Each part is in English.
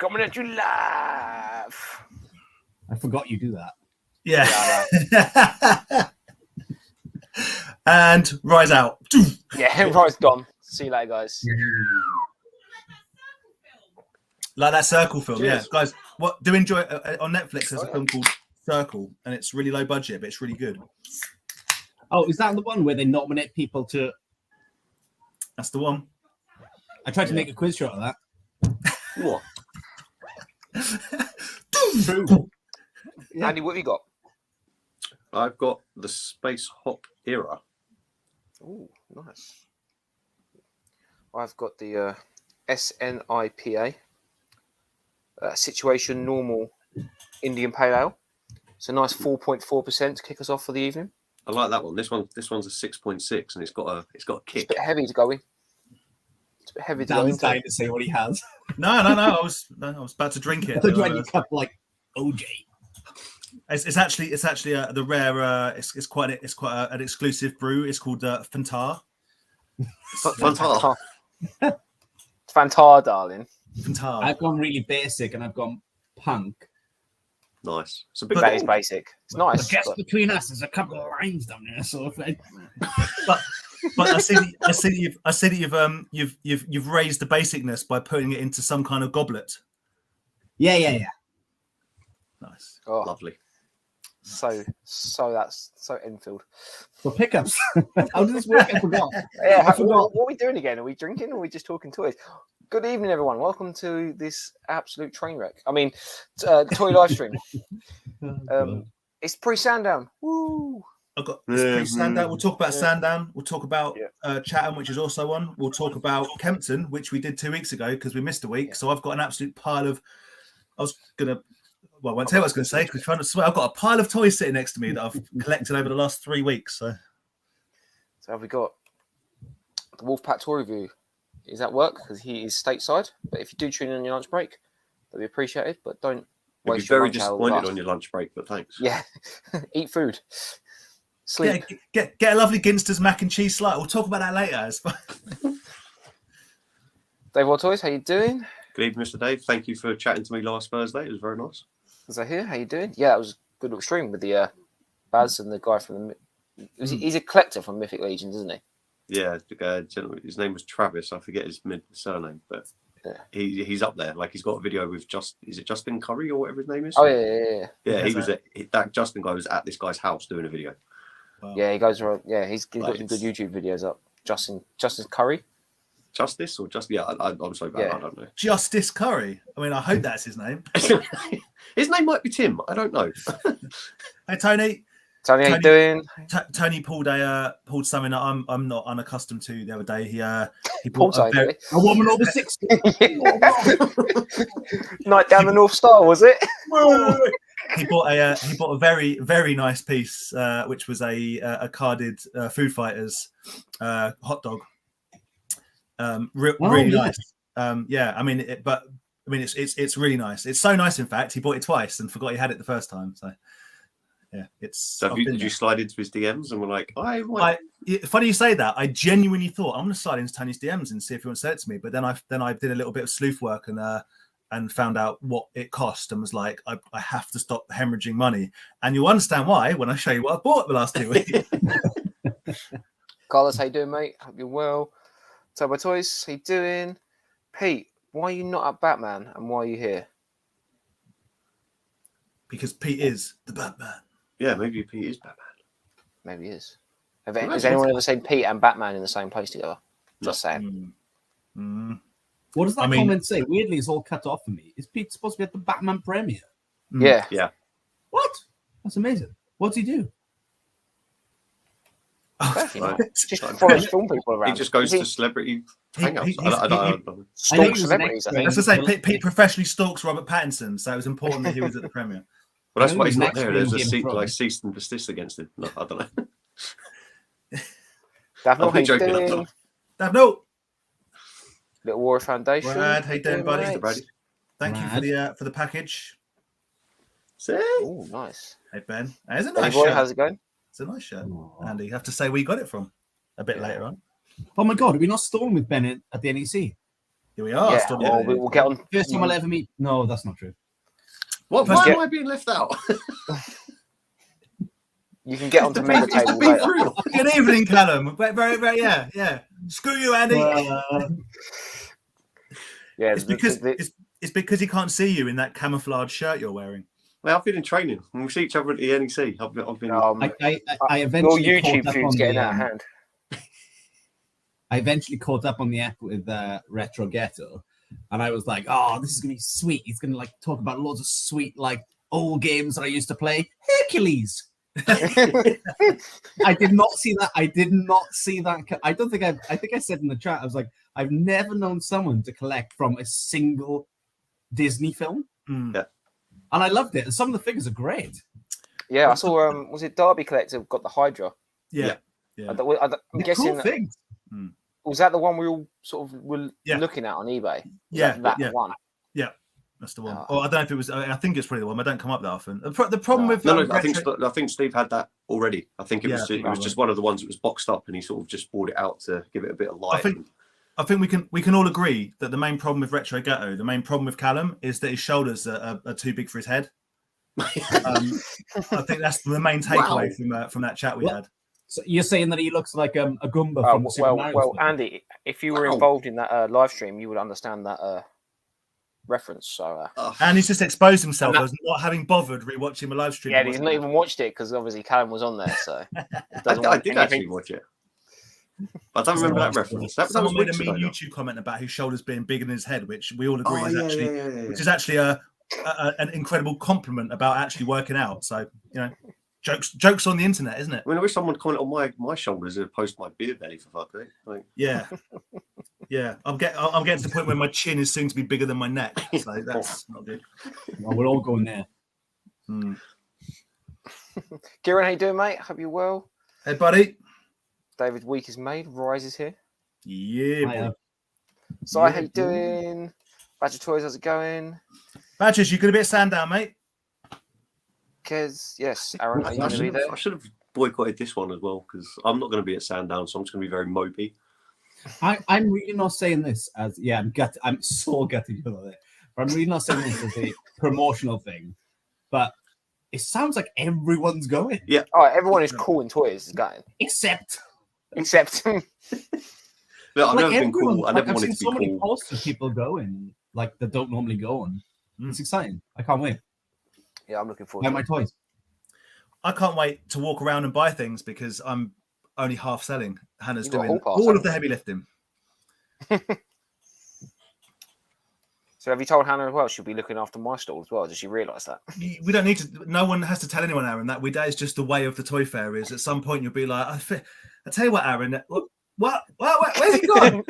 Coming at you live. I forgot you do that. Yeah. And rise out. Yeah, rise gone. See you later, guys. Like that Circle film. Cheers. Yeah, guys. What do enjoy on Netflix? There's a film called Circle, and it's really low budget, but it's really good. Oh, is that the one where they nominate people to? That's the one. I tried to make a quiz show of that. What? True. Yeah. Andy, what have you got? I've got the Space Hop Era. Oh, nice. I've got the SNIPA Situation Normal Indian Pale Ale. It's a nice 4.4% to kick us off for the evening. I like that one. This one's a 6.6, and it's got a kick. It's a bit heavy to go in. It's a bit heavy to go in. Dan's dying to say what he has. No. I was about to drink it. I thought you had your cup like OJ. It's actually the rare. It's quite an exclusive brew. It's called Fantar. Fantar. It's Fantar, darling. Fantar. I've gone really basic and I've gone punk. Nice. It's a That bit is basic. It's nice. I guess between us, there's a couple of lines down there. So, but I see that you've raised the basicness by putting it into some kind of goblet. Yeah. Nice. Oh, lovely. So that's so Enfield. For pickups. How does this work? I forgot. Yeah, I forgot. What are we doing again? Are we drinking or are we just talking toys? Good evening, everyone. Welcome to this absolute train wreck. I mean, toy live stream. It's pre-Sandown. Woo! I've got Sandown. We'll talk about Sandown. We'll talk about Chatham, which is also on. We'll talk about Kempton, which we did 2 weeks ago because we missed a week. So I've got an absolute pile of. I won't tell you what I was going to say because trying to swear. I've got a pile of toys sitting next to me that I've collected over the last 3 weeks. So have we got the Wolfpack Toy Review? Is at work because he is stateside. But if you do tune in on your lunch break, that'd be appreciated. But don't waste your lunch. Very disappointed on your lunch break, but thanks. Yeah, eat food, sleep. Get a lovely Ginster's mac and cheese slice. We'll talk about that later. It's fine. Dave What Toys, how you doing? Good evening, Mr. Dave. Thank you for chatting to me last Thursday. It was very nice. Is that here? How you doing? Yeah, it was a good little stream with the Baz and the guy from the. He's a collector from Mythic Legions, isn't he? Yeah, his name was Travis. I forget his surname, but he's up there. Like he's got a video with is it Justin Curry or whatever his name is? Oh yeah. Yeah, he was that Justin guy was at this guy's house doing a video. Wow. Yeah, he goes around. Yeah, he's got some good YouTube videos up. Justin Curry. Justice or just I'm so bad. Yeah. I don't know. Justice Curry. I mean, I hope that's his name. His name might be Tim. I don't know. Hey Tony. Tony, how you doing? Tony pulled something that I'm not unaccustomed to the other day. He Paul bought A woman over 60. Night down the North Star, was it? he bought a very, very nice piece, which was a carded Food Fighters hot dog. Really nice. I mean, it's really nice. It's so nice. In fact, he bought it twice and forgot he had it the first time. So. Yeah, it's. So did you slide into his DMs and were like, funny you say that. I genuinely thought I'm going to slide into Tony's DMs and see if he wants to sell it to me. But then I did a little bit of sleuth work and found out what it cost and was like, I have to stop hemorrhaging money. And you'll understand why when I show you what I bought the last 2 weeks. Carlos, how you doing, mate? Hope you're well. Turbo Toys, how you doing? Pete, why are you not at Batman and why are you here? Because Pete is the Batman. Yeah, maybe Pete is Batman. Maybe he is. Has anyone ever seen Pete and Batman in the same place together? Just saying. What does that comment say? Weirdly, it's all cut off for me. Is Pete supposed to be at the Batman premiere? Yeah. What? That's amazing. What's he do? Just follows film people around. He just goes to celebrity hangouts. I don't know. Stalks celebrities, I think. As I say, Pete professionally stalks Robert Pattinson, so it was important that he was at the premiere. Well, that's why he's not there. There's a cease and desist against him. No, I don't know. Davno. Little Warrior Foundation. Brad, how you doing, buddy? Mr. Brady. Thank you for the package. Oh, nice. Hey Ben, it's a nice boy, shirt. how's it going? It's a nice shirt. Andy, you have to say where you got it from a bit later on. Oh my God, are we not stalling with Ben at the NEC? Here we are. Yeah, we'll get on. First time I'll ever meet. No, that's not true. What? Why am I being left out? You can get onto Mega Table later. Good evening, Callum. Very, yeah. Screw you, Andy. Yeah, it's because he can't see you in that camouflage shirt you're wearing. Well, I've been in training. We see each other at the NEC. I've been. I eventually your YouTube caught up feud's on getting the, out of hand. I eventually caught up on the app with Retro Ghetto, and I was like, "Oh, this is gonna be sweet." He's gonna like talk about loads of sweet like old games that I used to play. Hercules. I did not see that. I think I said in the chat, I was like, I've never known someone to collect from a single Disney film. Yeah. And I loved it. And some of the figures are great. Yeah, I saw. Was it Derby Collective got the Hydra? Yeah. I'm guessing. Cool things. Was that the one we all sort of were looking at on eBay? That one. Yeah, that's the one. I don't know if it was. I think it's probably the one. I don't come up that often. The problem with I think Steve had that already. I think it was just one of the ones that was boxed up, and he sort of just brought it out to give it a bit of light. I think we can all agree that the main problem with Retro Ghetto, the main problem with Callum, is that his shoulders are too big for his head. I think that's the main takeaway from that chat we had. So you're saying that he looks like a Goomba from the Super Mario film. Andy, if you were involved in that live stream, you would understand that reference. So, and he's just exposed himself as not having bothered rewatching a live stream. Yeah, he's not even watched it because obviously Callum was on there. So I did actually watch it. I don't remember that reference. Someone made a mean YouTube comment about his shoulders being bigger than his head, which we all agree which is actually an incredible compliment about actually working out. So jokes on the internet, isn't it? I mean, I wish someone would comment on my shoulders as opposed to my beer belly, for fuck's sake. Like... Yeah. I'm getting to the point where my chin is soon to be bigger than my neck. So that's not good. Well, we're all going there. Kieran, how you doing, mate? Hope you're well. Hey, buddy. David Week is made. Rise is here. Yeah. So, how you doing? Badger Toys, how's it going? Badgers, you going to be at Sandown, mate? Because yes, Aaron, are you going to be there? I should have boycotted this one as well because I'm not going to be at Sandown, so I'm just going to be very mopey. I'm really not saying this as I'm so gutted you're not there, but I'm really not saying this as a promotional thing. But it sounds like everyone's going. Yeah. Oh, everyone is cool in toys is going. Except. No, I've never been cool. I never wanted to be cool. I've seen so many posts of people going like that don't normally go, and it's exciting. I can't wait. Yeah, I'm looking forward to my toys. I can't wait to walk around and buy things because I'm only half selling. Hannah's doing all of the heavy lifting. So have you told Hannah as well? She'll be looking after my stall as well. Does she realise that? We don't need to. No one has to tell anyone, Aaron. That is just the way of the toy fair. Is at some point you'll be like, I tell you what, Aaron. What? Where's he gone?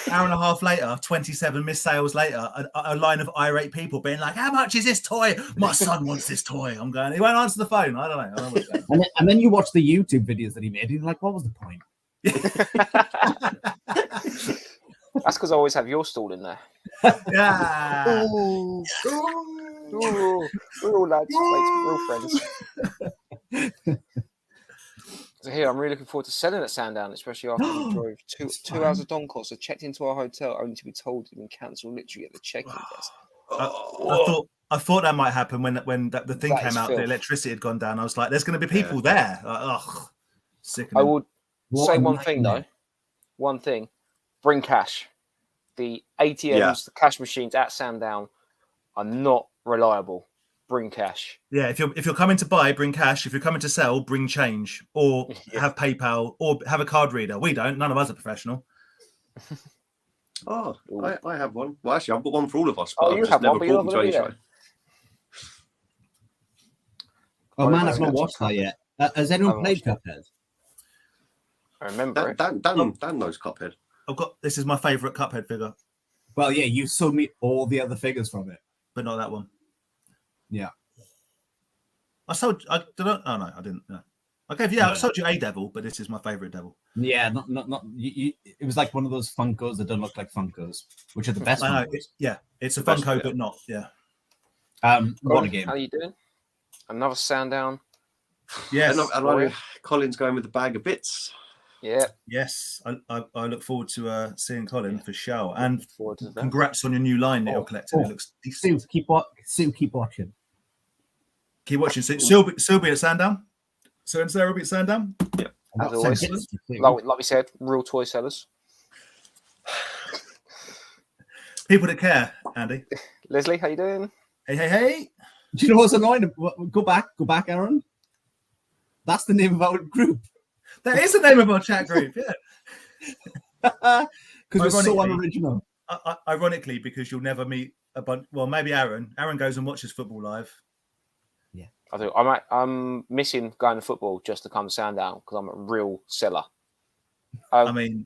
Hour and a half later, 27 missed sales later, a line of irate people being like, "How much is this toy? My son wants this toy." I'm going. He won't answer the phone. I don't know. What's going on. And then you watch the YouTube videos that he made. And you're like, what was the point? That's because I always have your stall in there. Yeah. We're all lads, mates, real friends. So here, I'm really looking forward to selling at Sandown, especially after we drove two hours of Doncaster, so checked into our hotel, only to be told to cancel literally at the check-in desk. I thought that might happen when the thing came out. Filth. The electricity had gone down. I was like, "There's going to be people there." Like, sickening. I would say one thing though. One thing: bring cash. The ATMs, the cash machines at Sandown are not reliable. Bring cash. Yeah, if you're coming to buy, bring cash. If you're coming to sell, bring change, or have PayPal, or have a card reader. We don't. None of us are professional. Oh, I have one. Well, actually, I've got one for all of us. But you have one, but you're not going to be there. Oh man, I've not watched that yet. Has anyone played Cuphead? I remember it. Dan knows Cuphead. This is my favourite Cuphead figure. Well, yeah, you sold me all the other figures from it, but not that one. Yeah, I don't know. Oh no, I didn't. No. Okay, I sold you a devil, but this is my favourite devil. Yeah, not. It was like one of those Funkos that don't look like Funkos, which are the best. I know. It's a Funko, but not. Yeah. What a game! How are you doing? Another Sandown. Yes. And Colin's going with the bag of bits. Yeah. Yes, I look forward to seeing Colin for sure. And Forward to that. congrats on your new line that you're collecting. It looks decent. Keep watching. Keep watching. Sylvie at Sandown. So and Sarah will be at Sandown. Yeah. As always, like we said, real toy sellers. People that care, Andy. Leslie, how you doing? Hey. Do you know what's annoying? Go back, Aaron. That's the name of our group. That is the name of our chat group, yeah. Because we're so unoriginal. Ironically, because you'll never meet a bunch. Well, maybe Aaron. Aaron goes and watches football live. Yeah, I do. I'm missing going to football just to come to Sandown because I'm a real seller. I mean,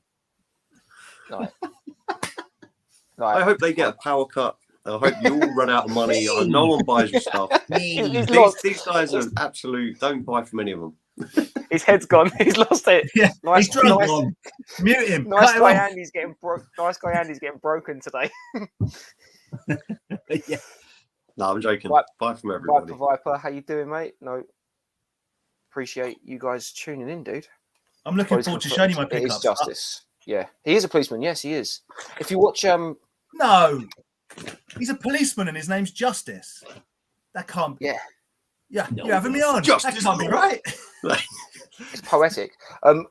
I hope they get a power cut. I hope you all run out of money. No one buys your stuff. These guys are absolute. Don't buy from any of them. His head's gone. He's lost it. Yeah, nice, he's drunk. Mute him. Nice guy Andy's getting broken today. Yeah. No, I'm joking. Buy from everybody. Viper, how you doing, mate? No, appreciate you guys tuning in, dude. I'm looking forward to showing you my pickups. It is Justice. Yeah, he is a policeman. Yes, he is. If you watch, no, he's a policeman and his name's Justice. That can't be. Yeah, no, you're having me on. Justice, that can't be right. It's poetic.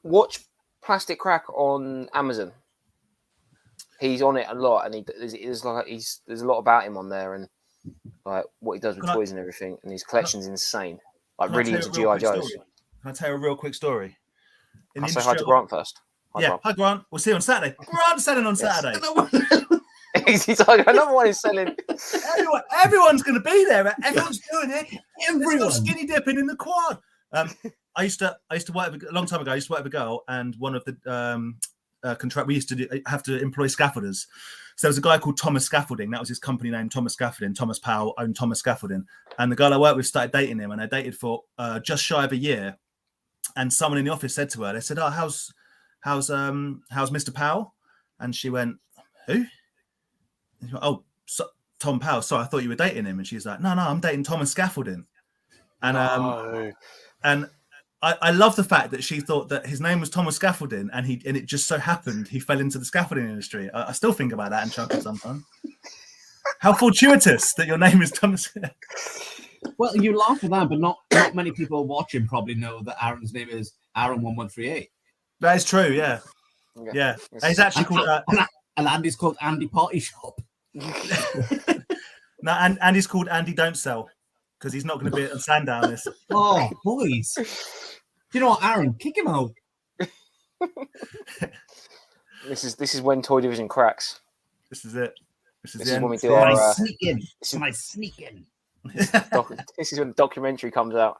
Watch Plastic Crack on Amazon. He's on it a lot, and there's a lot about him on there, and like what he does with toys and everything, and his collection's insane. Like really into GI Joes. Can I tell you a real quick story? Can I say hi to Grant first? Hi Grant. We'll see you on Saturday. Grant's selling on Saturday. He's like, another one is selling. Everyone's going to be there. Everyone's doing it. Everyone's skinny dipping in the quad. I used to work a long time ago. I used to work with a girl, and one of the contract we used to have to employ scaffolders. So there was a guy called Thomas Scaffolding. That was his company name, Thomas Scaffolding. Thomas Powell owned Thomas Scaffolding, and the girl I worked with started dating him, and they dated for just shy of a year. And someone in the office said to her, they said, "Oh, how's Mr. Powell?" And she went, "Who?" And she went, "Oh, Tom Powell. Sorry, I thought you were dating him." And she's like, "No, I'm dating Thomas Scaffolding." And and I love the fact that she thought that his name was Thomas Scaffolding, and it just so happened he fell into the scaffolding industry. I still think about that and chuckle sometimes. How fortuitous that your name is Thomas. Well, you laugh at that, but not many people watching probably know that Aaron's name is Aaron 1138. That is true. Yeah. He's actually called. And Andy's called Andy Party Shop. No, and Andy's called Andy Don't Sell because he's not going to be at Sandown. Oh, boys. Do you know what, Aaron? Kick him out. This is when Toy Division cracks. This is it. This is when we do our sneak in. Sneak in. This is when the documentary comes out.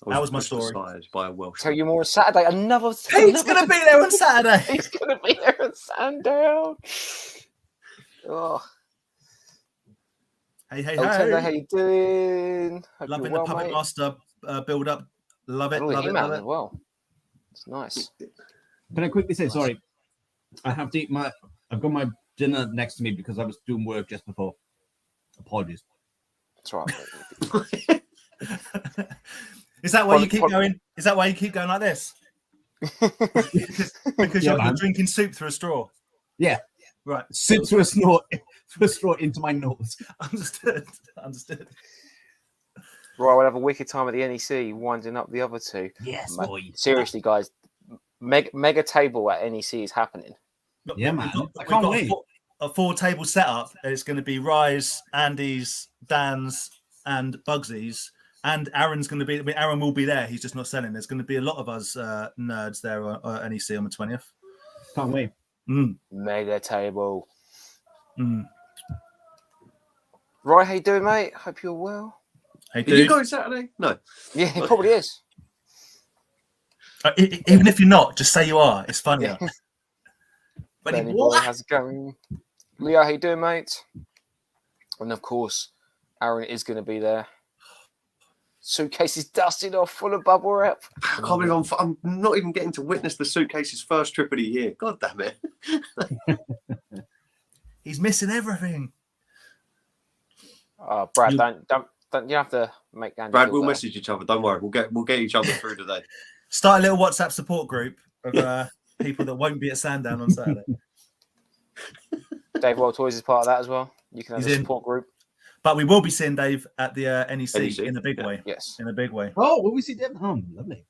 That was my story. By a Welsh. Tell you more on Saturday. He's going to be there on Saturday. He's going to be there on Sandown. Oh. Hey. Tender, how you doing? Hope Loving well, the Puppet mate. Master build up. Love it. Love it. As well. It's nice. Can I quickly say, sorry, I have to eat I've got my dinner next to me because I was doing work just before. Apologies. That's right. Is that why you keep going? Is that why you keep going like this? because you're drinking soup through a straw. Yeah. Right. Soup through a straw into my nose. Understood. Right, we'll have a wicked time at the NEC, winding up the other two. Yes, boy. Seriously, guys, mega table at NEC is happening. Yeah, man. I can't wait. A 4-table setup. It's going to be Rise, Andy's, Dan's, and Bugsy's. And Aaron's going to be. Aaron will be there. He's just not selling. There's going to be a lot of us nerds there at NEC on the 20th. Can't wait. Mega table. Right, how you doing, mate? Hope you're well. Hey, dude. Are you going Saturday? No. Yeah, he probably is. Even if you're not, just say you are. It's funnier. But how's it going? Leo, how you doing, mate? And of course, Aaron is going to be there. Suitcases dusted off, full of bubble wrap. I can't believe I'm not even getting to witness the Suitcase's first trip of the year. God damn it. He's missing everything. Brad, don't you have to make Andy Brad, we'll message each other. Don't worry. We'll get each other through today. Start a little WhatsApp support group of people that won't be at Sandown on Saturday. Dave World Toys is part of that as well. You can have a support group. But we will be seeing Dave at the NEC in a big way. Yes. In a big way. Oh, will we see Dave? Oh, lovely.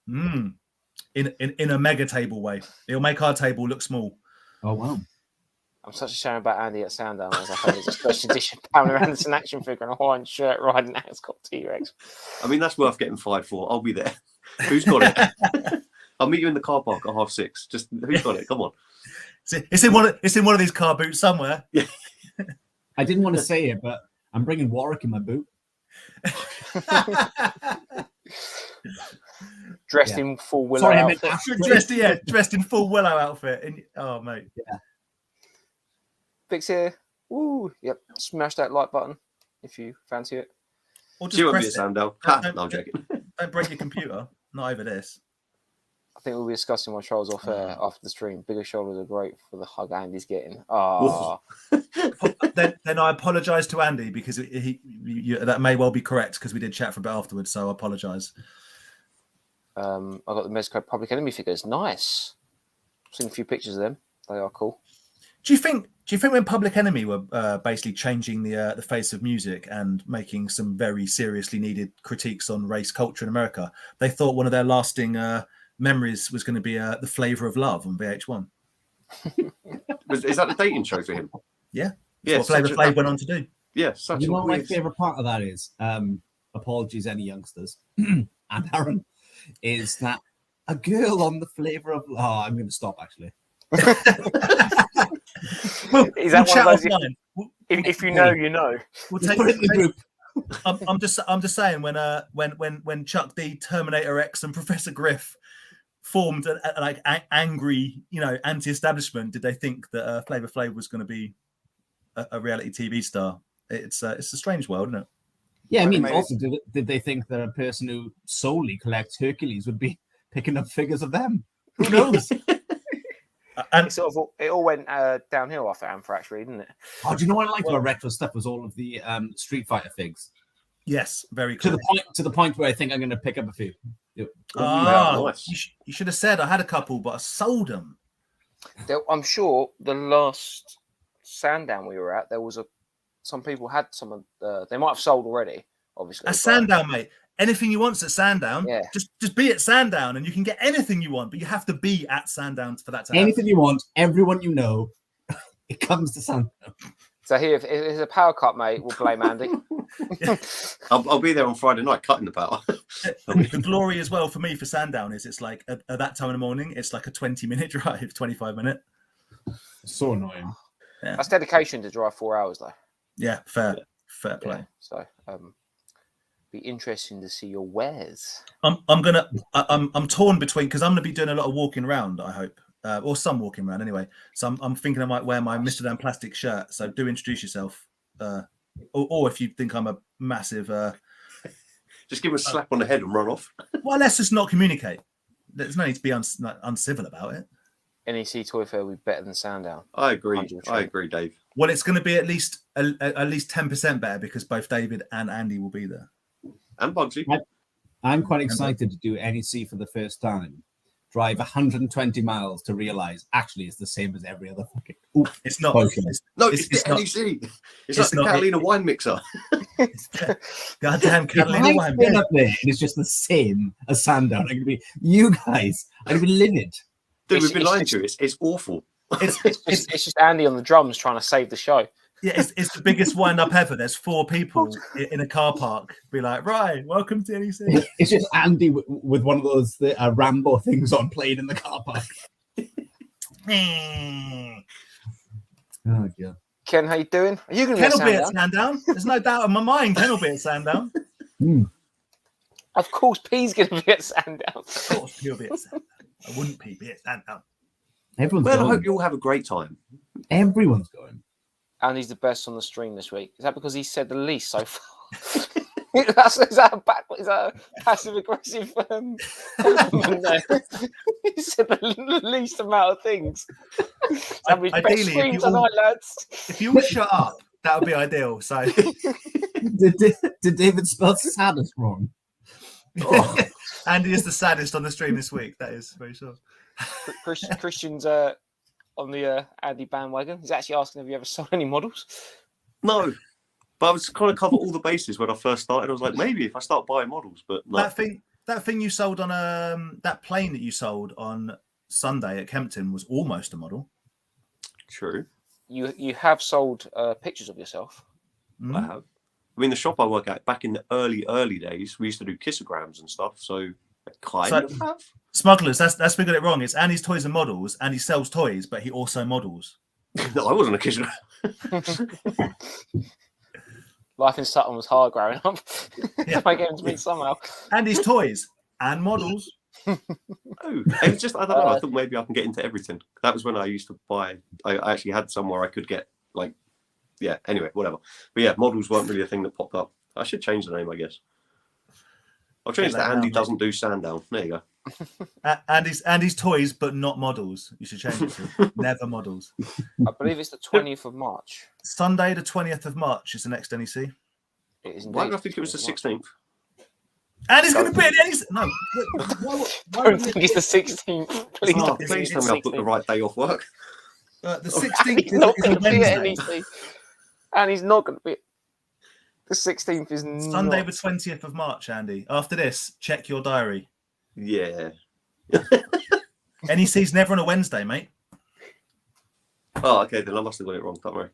In a mega table way. It'll make our table look small. Oh, wow. I'm such a shame about Andy at Sandown. As I think it's a special edition Pamela Anderson action figure and a Hawaiian shirt riding an Ascot T-Rex. I mean, that's worth getting fired for. I'll be there. Who's got it? I'll meet you in the car park at 6:30. Just who's got it? Come on. It's in one of these car boots somewhere. Yeah. I didn't want to say it, but I'm bringing Warwick in my boot. Dressed in full Willow outfit. Dressed in full Willow outfit. Oh, mate. Yeah. Fix here. Woo. Yep. Smash that like button if you fancy it. Or just press it. Sandown. No, I'm joking. Don't break your computer. Not over this. I think we'll be discussing my trolls off air after the stream. Bigger shoulders are great for the hug Andy's getting. Oh. Then I apologise to Andy because that may well be correct because we did chat for a bit afterwards. So I apologise. I got the Mezco Public Enemy figures. Nice. I've seen a few pictures of them. They are cool. Do you think when Public Enemy were basically changing the face of music and making some very seriously needed critiques on race culture in America, they thought one of their lasting memories was going to be The Flavour of Love on VH1? Is that the dating show for him? Yeah. That's what Flavor Flav went on to do. Yeah. My favourite part of that is, apologies any youngsters, and Aaron, is that a girl on The Flavour of Love. Oh, I'm going to stop actually. Is that one of those? If you know, you know. We'll take it in the group. I'm just saying when Chuck D, Terminator X, and Professor Griff formed like angry, anti-establishment, did they think that Flavor Flav was going to be a reality TV star? It's a strange world, isn't it? Yeah, I mean, also did they think that a person who solely collects Hercules would be picking up figures of them? Who knows? And it all went downhill after Anthrax, didn't it? Oh, do you know what I liked about retro stuff was all of the Street Fighter figs. Yes, very cool. To the point where I think I'm going to pick up a few. Nice. You should have said I had a couple, but I sold them. I'm sure the last Sandown we were at, there was some people had some of they might have sold already, obviously. At Sandown, mate. Anything you want at Sandown, yeah. Just be at Sandown and you can get anything you want, but you have to be at Sandown for that to happen. Anything you want, everyone you know, it comes to Sandown. So here, if it's a power cut, mate, we'll blame Andy. I'll be there on Friday night cutting the power. The glory as well for me for Sandown is it's like at that time in the morning, it's like a 20-minute drive, 25-minute. So annoying. Yeah. That's dedication to drive 4 hours, though. Yeah, fair play. Yeah, so be interesting to see your wares. I'm torn between because I'm gonna be doing a lot of walking around, I hope. Or some walking around anyway. So I'm thinking I might wear my MRDANPLASTIC shirt. So do introduce yourself. Or if you think I'm a massive just give him a slap on the head and run off. Well, let's just not communicate. There's no need to be uncivil about it. NEC Toy Fair will be better than Sandown. I agree. 100%. I agree, Dave. Well, it's going to be at least 10% better because both David and Andy will be there. And Bugsy. I'm quite excited to do NEC for the first time. Drive 120 miles to realize actually it's the same as every other fucking. It's not. It's the NEC. It's like the Catalina wine mixer. Goddamn Catalina wine mixer. Up there, it's just the same as Sandown. I'm gonna be you guys. I'm gonna be livid. Dude, we've been lying to you. It's awful. It's just Andy on the drums trying to save the show. Yeah, it's the biggest wind up ever. There's 4 people in a car park. Be like, right, welcome to NEC. It's just Andy with one of those Rambo things on playing in the car park. Oh yeah. Ken, how you doing? Are you going to be at Sandown? There's no doubt in my mind. Ken will be at Sandown. Of course, P's going to be at Sandown. Of course, he'll be at Sandown. I wouldn't be at Sandown. Everyone's going. I hope you all have a great time. Everyone's going. And he's the best on the stream this week. Is that because he said the least so far? is that a passive aggressive compliment there? He said the least amount of things. Ideally, if you all shut up, that would be ideal. So did David spell saddest wrong? Oh. Andy is the saddest on the stream this week. That is very sure. Christian's on the Andy bandwagon. He's actually asking, have you ever sold any models? No, but I was trying to cover all the bases when I first started. I was like, maybe if I start buying models, but no. That thing you sold on that plane that you sold on Sunday at Kempton was almost a model. True. You have sold pictures of yourself. Mm. I have. I mean, the shop I work at back in the early days, we used to do kissograms and stuff. So I kind of have. Smugglers, that's we got it wrong. It's Andy's Toys and Models, and he sells toys, but he also models. No, I wasn't a kissogram. Life in Sutton was hard growing up. Yeah. Make ends meet somehow. Andy's Toys and Models. Oh, it was just, I don't know. I thought maybe I can get into everything. That was when I used to buy. I actually had somewhere I could get, like, yeah, anyway, whatever. But yeah, models weren't really a thing that popped up. I should change the name, I guess. I'll change to Andy doesn't do Sandown. There you go. Andy's Toys, but not models. You should change it to never models. I believe it's the 20th of March. Sunday, the 20th of March is the next NEC. It is Why indeed. did I think it was the 16th? And he's going to be at NEC. No. I don't think it's the 16th. Please Oh, don't please think tell it's me I booked the right day off work. The 16th He's not is a going to be at Wednesday. NEC. And he's not going to be. The 16th is Sunday, not. the 20th of March, Andy. After this, check your diary. Yeah. NEC's never on a Wednesday, mate. Oh, okay, then I must have got it wrong. Don't worry.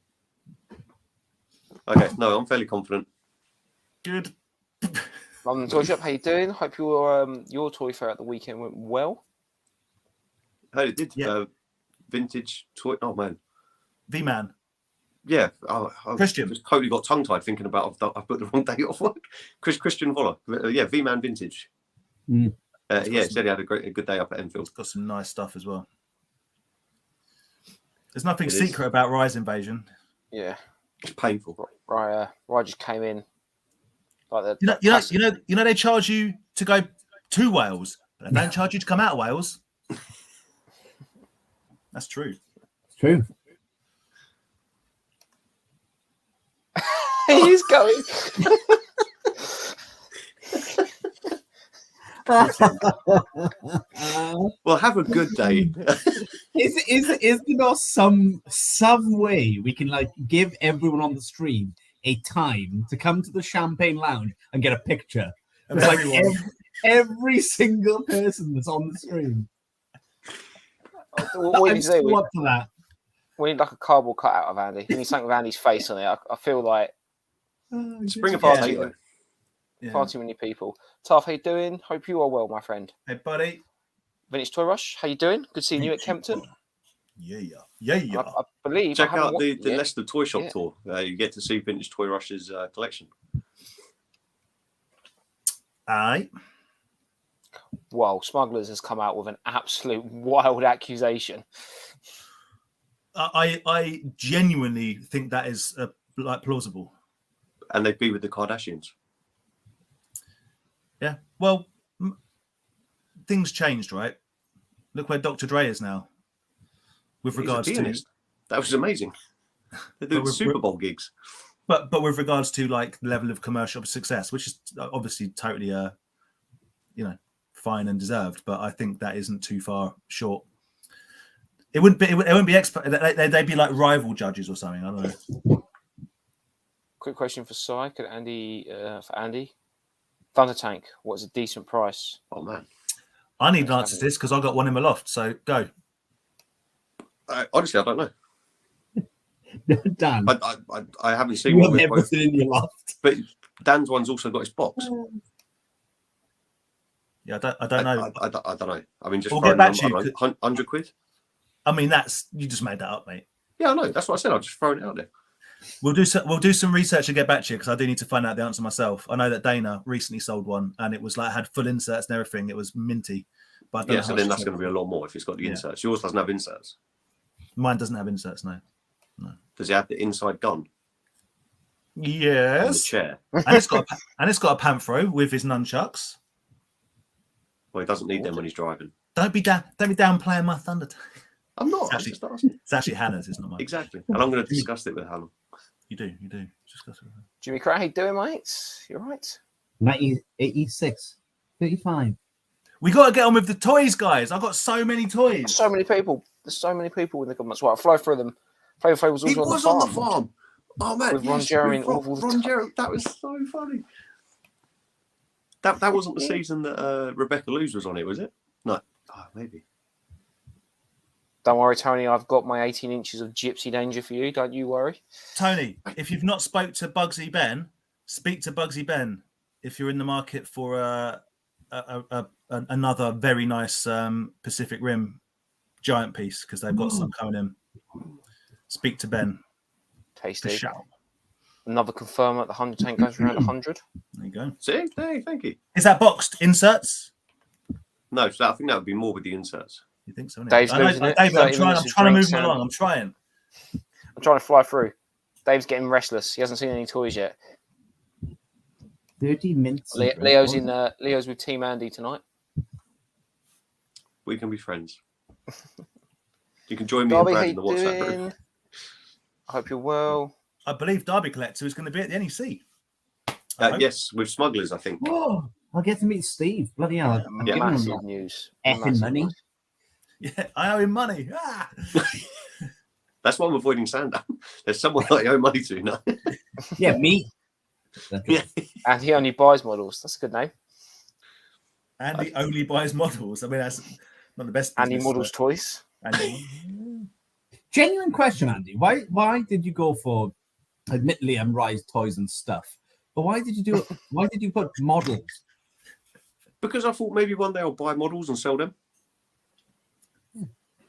Okay, no, I'm fairly confident. Good. London Toy Shop, how you doing? Hope your toy fair at the weekend went well. Hey, it did. Yeah. Vintage toy. Oh, man. V-Man. Yeah. Christian. Just totally got tongue-tied thinking about I've put the wrong day off work. Christian Voller. Yeah, V-Man Vintage. Mm. Yeah, said he had a good day up at Enfield. Got some nice stuff as well. There's nothing secret about Rise Invasion. Yeah. It's painful. Right, just came in. Like You know, they charge you to go to Wales, but they don't charge you to come out of Wales. That's true. It's true. He's going. Well, have a good day. Is there not some way we can like give everyone on the stream a time to come to the Champagne Lounge and get a picture? Of It's like everyone. every single person that's on the stream. What we I'm need to so do, up for that. we need like a cardboard cutout of Andy. We need something with Andy's face on it. I feel like Just bring a far party. too, Yeah. far too many people. Taff, how you doing? Hope you are well, my friend. Hey, buddy. Vintage Toy Rush, how you doing? Good seeing you at Kempton. Yeah. I believe. Check I haven't out the watched it yet. Leicester Toy Shop Yeah. tour. You get to see Vintage Toy Rush's collection. Aye. Well, Smugglers has come out with an absolute wild accusation. I genuinely think that is like plausible. And they'd be with the Kardashians. Yeah. Well, things changed, right? Look where Dr. Dre is now. With He's a regards to, pianist. That was amazing. They're doing with- Super Bowl gigs. but with regards to like the level of commercial success, which is obviously totally fine and deserved, but I think that isn't too far short. It wouldn't be expert. They'd be like rival judges or something. I don't know. Quick question for Si. Could Andy, for Andy, Thunder Tank. What is a decent price? Oh, man. I need an answer to this because I got one in my loft. So go. Honestly, I don't know. Dan, I haven't seen you one. have With both, everything in your loft. but Dan's one's also got his box. Yeah, I don't know. I don't know. I mean, just We'll throwing get back a to number, you. 100 quid. I mean, you just made that up, mate. Yeah, I know. That's what I said. I'll just throw it out there. We'll do some research and get back to you because I do need to find out the answer myself. I know that Dana recently sold one and it was like had full inserts and everything. It was minty. But I don't know So how then much that's it going to be a lot more if it's got the Yeah. inserts. Yours doesn't have inserts. Mine doesn't have inserts, no. Does it have the inside gun on the Yes, chair? and it's got a Panthro with his nunchucks. Well, he doesn't need them when he's driving. Don't be downplaying my Thunder. I'm not. I'm Actually- just asking. It's actually Hannah's, it's not mine. Exactly. And I'm going to discuss it with Hannah. You do. Just go through. Jimmy Craig, how you doing, mate? You all right? 1986. 35. We got to get on with the toys, guys. I've got so many toys. There's so many people. There's so many people in the comments. Right, I'll fly through them. Flavor Flav was He also was on the farm. Oh man, With Ron yes, Jeremy with and all the Ron Jeremy. That was so funny. That wasn't the season that Rebecca Luz was on it, was it? No. Oh, maybe. Don't worry, Tony. I've got my 18 inches of gypsy danger for you. Don't you worry. Tony, if you've not spoke to Bugsy Ben, speak to Bugsy Ben if you're in the market for another very nice Pacific Rim giant piece, because they've got some coming in. Speak to Ben. Tasty. Shout. Another confirmer at the 100 tank goes around 100. There you go. See? Hey, thank you. Is that boxed inserts? No, so I think that would be more with the inserts. You think so? Dave's losing it. Dave, I'm 30 trying minutes to of move drinks him and- along. I'm trying. I'm trying to fly through. Dave's getting restless. He hasn't seen any toys yet. 30 minutes. Leo's with Team Andy tonight. We can be friends. You can join me Darby, and how Brad you in the WhatsApp doing? group. I hope you're well. I believe Derby Collector is going to be at the NEC. I hope. Yes, with smugglers, I think. Whoa, I'll get to meet Steve. Bloody hell. I'm giving him Massive that news. effing Massive money. news. Yeah, I owe him money. Ah! That's why I'm avoiding Sandown. There's someone that I owe money to now. Yeah, me. Yeah. And he only buys models. That's a good name. And he only buys models. I mean, that's not the best. And he business, models toys. but- Genuine question, Andy. Why did you go for, admittedly, Rise toys and stuff, but why did you do it? Why did you put models? Because I thought maybe one day I'll buy models and sell them.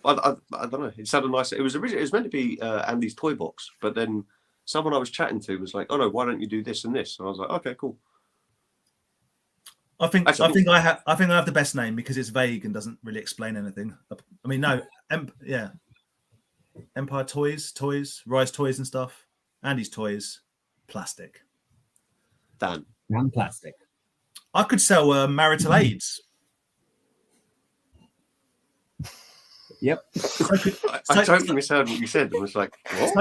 I don't know. It sounded nice. It was meant to be Andy's toy box, but then someone I was chatting to was like, "Oh no, why don't you do this and this?" And I was like, "Okay, cool." I think I have the best name because it's vague and doesn't really explain anything. I mean, no, Empire Toys, Rise Toys and stuff. Andy's Toys, plastic. Dan. And plastic. I could sell marital aids. Yep. I totally misheard what you said. I was like, what?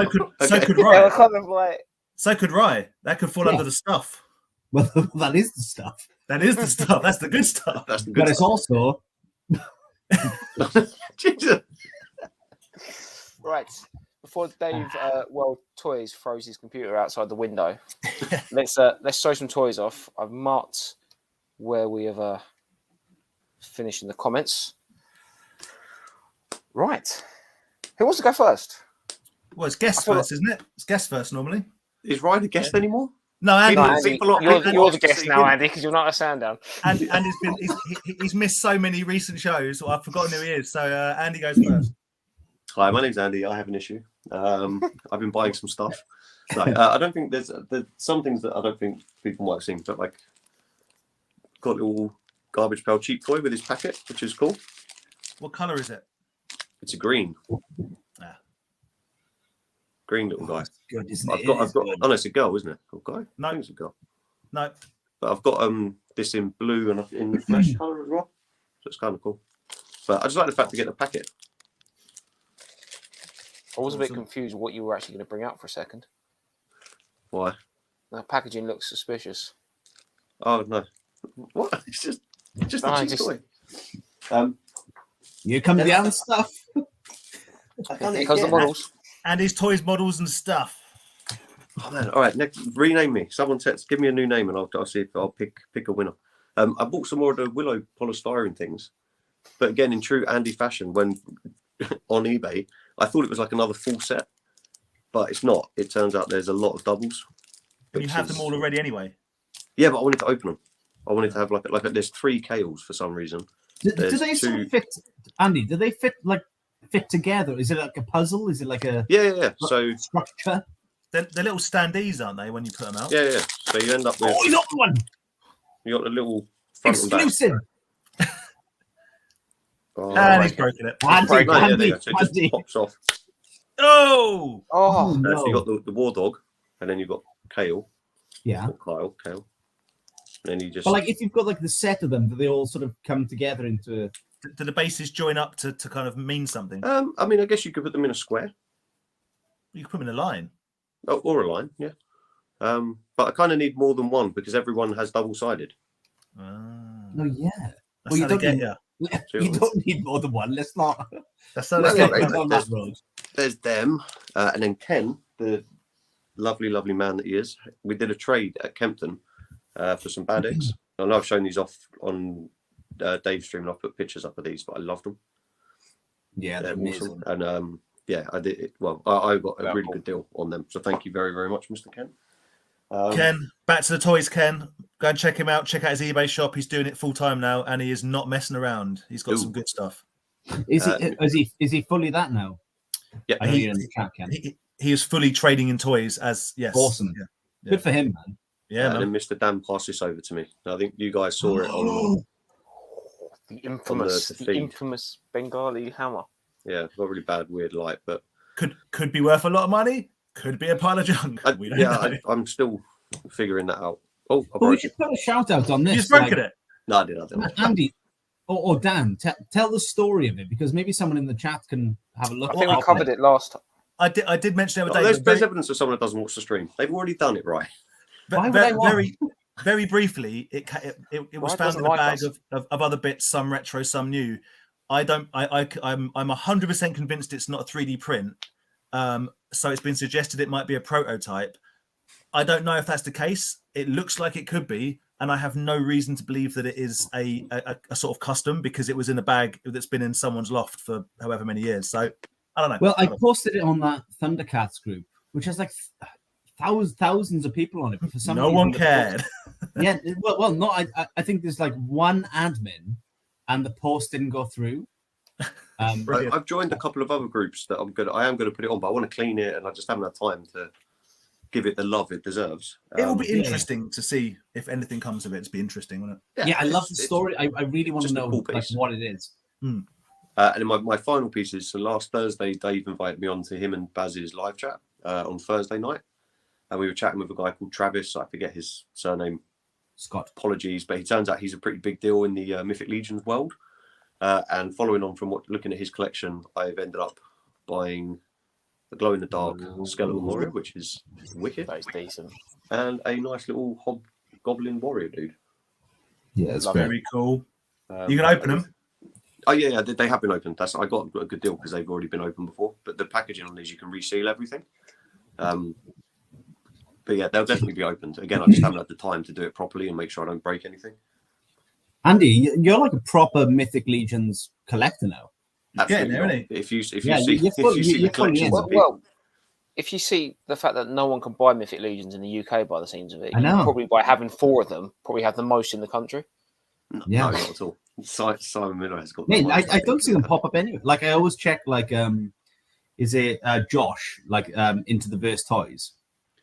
So could Yeah, Rye. I can't remember why. So could Rye. That could fall Yeah. under the stuff. Well, that is the stuff. That is the stuff. That's the good stuff. That's the good But it's also Jesus. Right. Before Dave World Toys throws his computer outside the window, let's throw some toys off. I've marked where we have finished in the comments. Right. Who wants to go first? Well, it's guest first, isn't it? It's guest first normally. Is Ryan a guest anymore? No, Andy. No, Andy, people you're the guest see now, him. Andy, because you're not a Sandown. He's missed so many recent shows. I've forgotten who he is. So Andy goes first. Hi, my name's Andy. I have an issue. I've been buying some stuff. No, I don't think there's some things that I don't think people might have seen, but like got a little garbage pail cheap toy with his packet, which is cool. What colour is it? It's a green. Ah. Green little guy. good, isn't it? I've got. Oh, no, it's a girl, isn't it? A guy? No. I think it's a girl. No. But I've got this in blue and in the flesh colour as well, so it's kind of cool. But I just like the fact to get the packet. I was a bit confused what you were actually going to bring out for a second. Why? The packaging looks suspicious. Oh no! What? It's just No, a cheap just- toy. You come down stuff. Because the models. Andy's Toys, models, and stuff. Oh man! All right, next rename me. Someone give me a new name, and I'll see if I'll pick a winner. I bought some more of the Willow polystyrene things, but again, in true Andy fashion, when on eBay, I thought it was like another full set, but it's not. It turns out there's a lot of doubles. And you which have is- them all already anyway. Yeah, but I wanted to open them. I wanted to have like there's 3 Kales for some reason. Do There's they sort two- of fit, Andy? Do they fit together? Is it like a puzzle? Is it like a Yeah. So structure? They're little standees, aren't they, when you put them out? yeah. So you end up with Oh, you got one you got the little front and back. exclusive. Oh, And he's broken it. Andy, no, yeah, there Andy, you go. So it just Andy. pops off. Oh! Oh, So you no. got the war dog, and then you've got Kale Yeah, or Kale. And then you just but like if you've got like the set of them, do they all sort of come together into? Do the bases join up to kind of mean something? I mean, I guess you could put them in a square You can put them in a line. or a line, yeah. But I kind of need more than one because everyone has double-sided. Ah. No, yeah. That's Well, you how they don't get need, you. you don't need more than one. Let's not. That's how Let's they not get go you. down that road. There's them, and then Ken, the lovely, lovely man that he is. We did a trade at Kempton for some bad eggs. I know I've shown these off on Dave's stream, and I've put pictures up of these, but I loved them. Yeah, they're amazing. Awesome. And yeah, I did. Well, I got a really good deal on them, so thank you very, very much, Mr. Ken. Ken, back to the toys, Ken. Go and check him out. Check out his eBay shop. He's doing it full time now, and he is not messing around. He's got some good stuff. Is he fully that now? Yeah, I hear you in the chat, Ken. He is fully trading in toys as yes. Awesome. Yeah. Good for him, man. Yeah, and then Mr. Dan passed this over to me. I think you guys saw it on the infamous, the the feed. infamous Bengali hammer. Yeah, not really bad, weird light, but could be worth a lot of money. Could be a pile of junk. We don't know. I'm still figuring that out. Oh, But we should put a shout out on this. You just broken it. No, I didn't. Andy or Dan, tell the story of it, because maybe someone in the chat can have a look. I think we covered it last time. I did mention the other day. There's evidence of someone that doesn't watch the stream. They've already done it right. Very briefly, it was found in a bag of other bits, some retro, some new. I'm 100% convinced it's not a 3D print. So it's been suggested it might be a prototype. I don't know if that's the case. It looks like it could be, and I have no reason to believe that it is a sort of custom, because it was in a bag that's been in someone's loft for however many years. So I don't know. Well, I posted it on that Thundercats group, which has like thousands of people on it, but for some reason, no one cared. Yeah, well, no, I think there's like one admin, and the post didn't go through. I've joined a couple of other groups that I am going to put it on, but I want to clean it, and I just haven't had time to give it the love it deserves. It will be interesting to see if anything comes of it. It's be interesting, won't it? Yeah, I love the story. I really want to know cool like, what it is. And then my final piece is, so last Thursday, Dave invited me on to him and Baz's live chat on Thursday night. And we were chatting with a guy called Travis. I forget his surname. Scott. Apologies. But he turns out he's a pretty big deal in the Mythic Legions world. And following on from looking at his collection, I've ended up buying the glow-in-the-dark skeleton warrior, which is wicked. That's decent. And a nice little hobgoblin warrior dude. Yeah, it's very cool. You can open them. Oh yeah, they have been opened. I got a good deal because they've already been opened before. But the packaging on these, you can reseal everything. But yeah, they'll definitely be opened. Again, I just haven't had the time to do it properly and make sure I don't break anything. Andy, you're like a proper Mythic Legions collector now. Absolutely. Yeah, really. If you see the collections of people, Well, if you see the fact that no one can buy Mythic Legions in the UK by the seams of it, I know. Probably by having 4 of them, probably have the most in the country. no, Yeah. not at all. Simon Miller has got. Man, I don't see them pop up anywhere. Like I always check, like is it Josh, like Into the Verse Toys?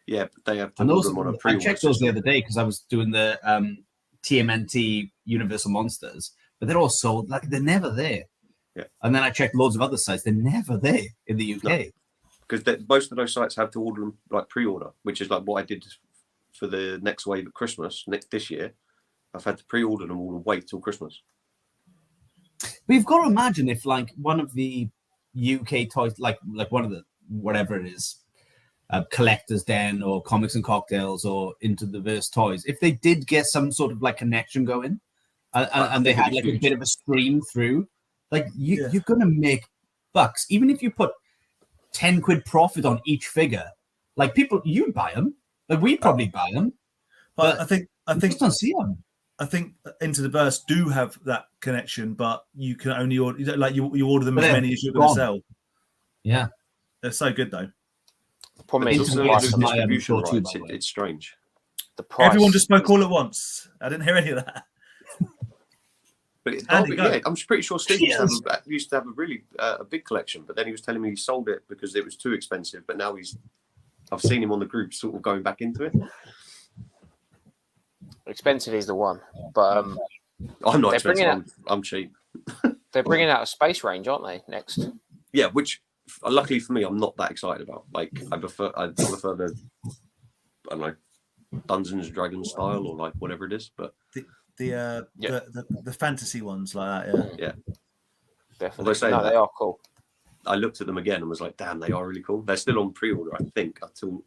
Yeah, but they have to And order those, them on a I pre-order checked those the system. other day because I was doing the TMNT Universal Monsters, but they're all sold. Like they're never there. Yeah. And then I checked loads of other sites. They're never there in the UK. Because most of those sites have to order them like pre-order, which is like what I did for the next wave at Christmas this year. I've had to pre-order them all and wait till Christmas. But you've got to imagine if like one of the UK toys, like one of the whatever it is, Collector's Den or Comics and Cocktails or Into the Verse Toys, if they did get some sort of like connection going, and they had like a bit of a stream through, like you're gonna make bucks, even if you put 10 quid profit on each figure. Like people, you'd buy them, like we'd probably buy them, But I think just don't see them. I think Into the Verse do have that connection, but you can only order you order them as many as you're going to sell. Yeah, They're so good though. The problem It's is also the the price. distribution sure too, rights. by the way. It's strange. The price. Everyone just spoke all at once. I didn't hear any of that. But Andy, go. I'm pretty sure Steve used to have a really a big collection, but then he was telling me he sold it because it was too expensive. But now I've seen him on the group sort of going back into it. Expensive is the one, but I'm not They're expensive. bringing I'm cheap. they're bringing out a space range, aren't they? Next, Yeah, which luckily for me, I'm not that excited about. Like I prefer the I don't know, Dungeons and Dragons style or like whatever it is. But The fantasy ones like that. yeah, definitely. saying No, that, they are cool. I looked at them again and was like, damn, they are really cool. They're still on pre-order, I think, until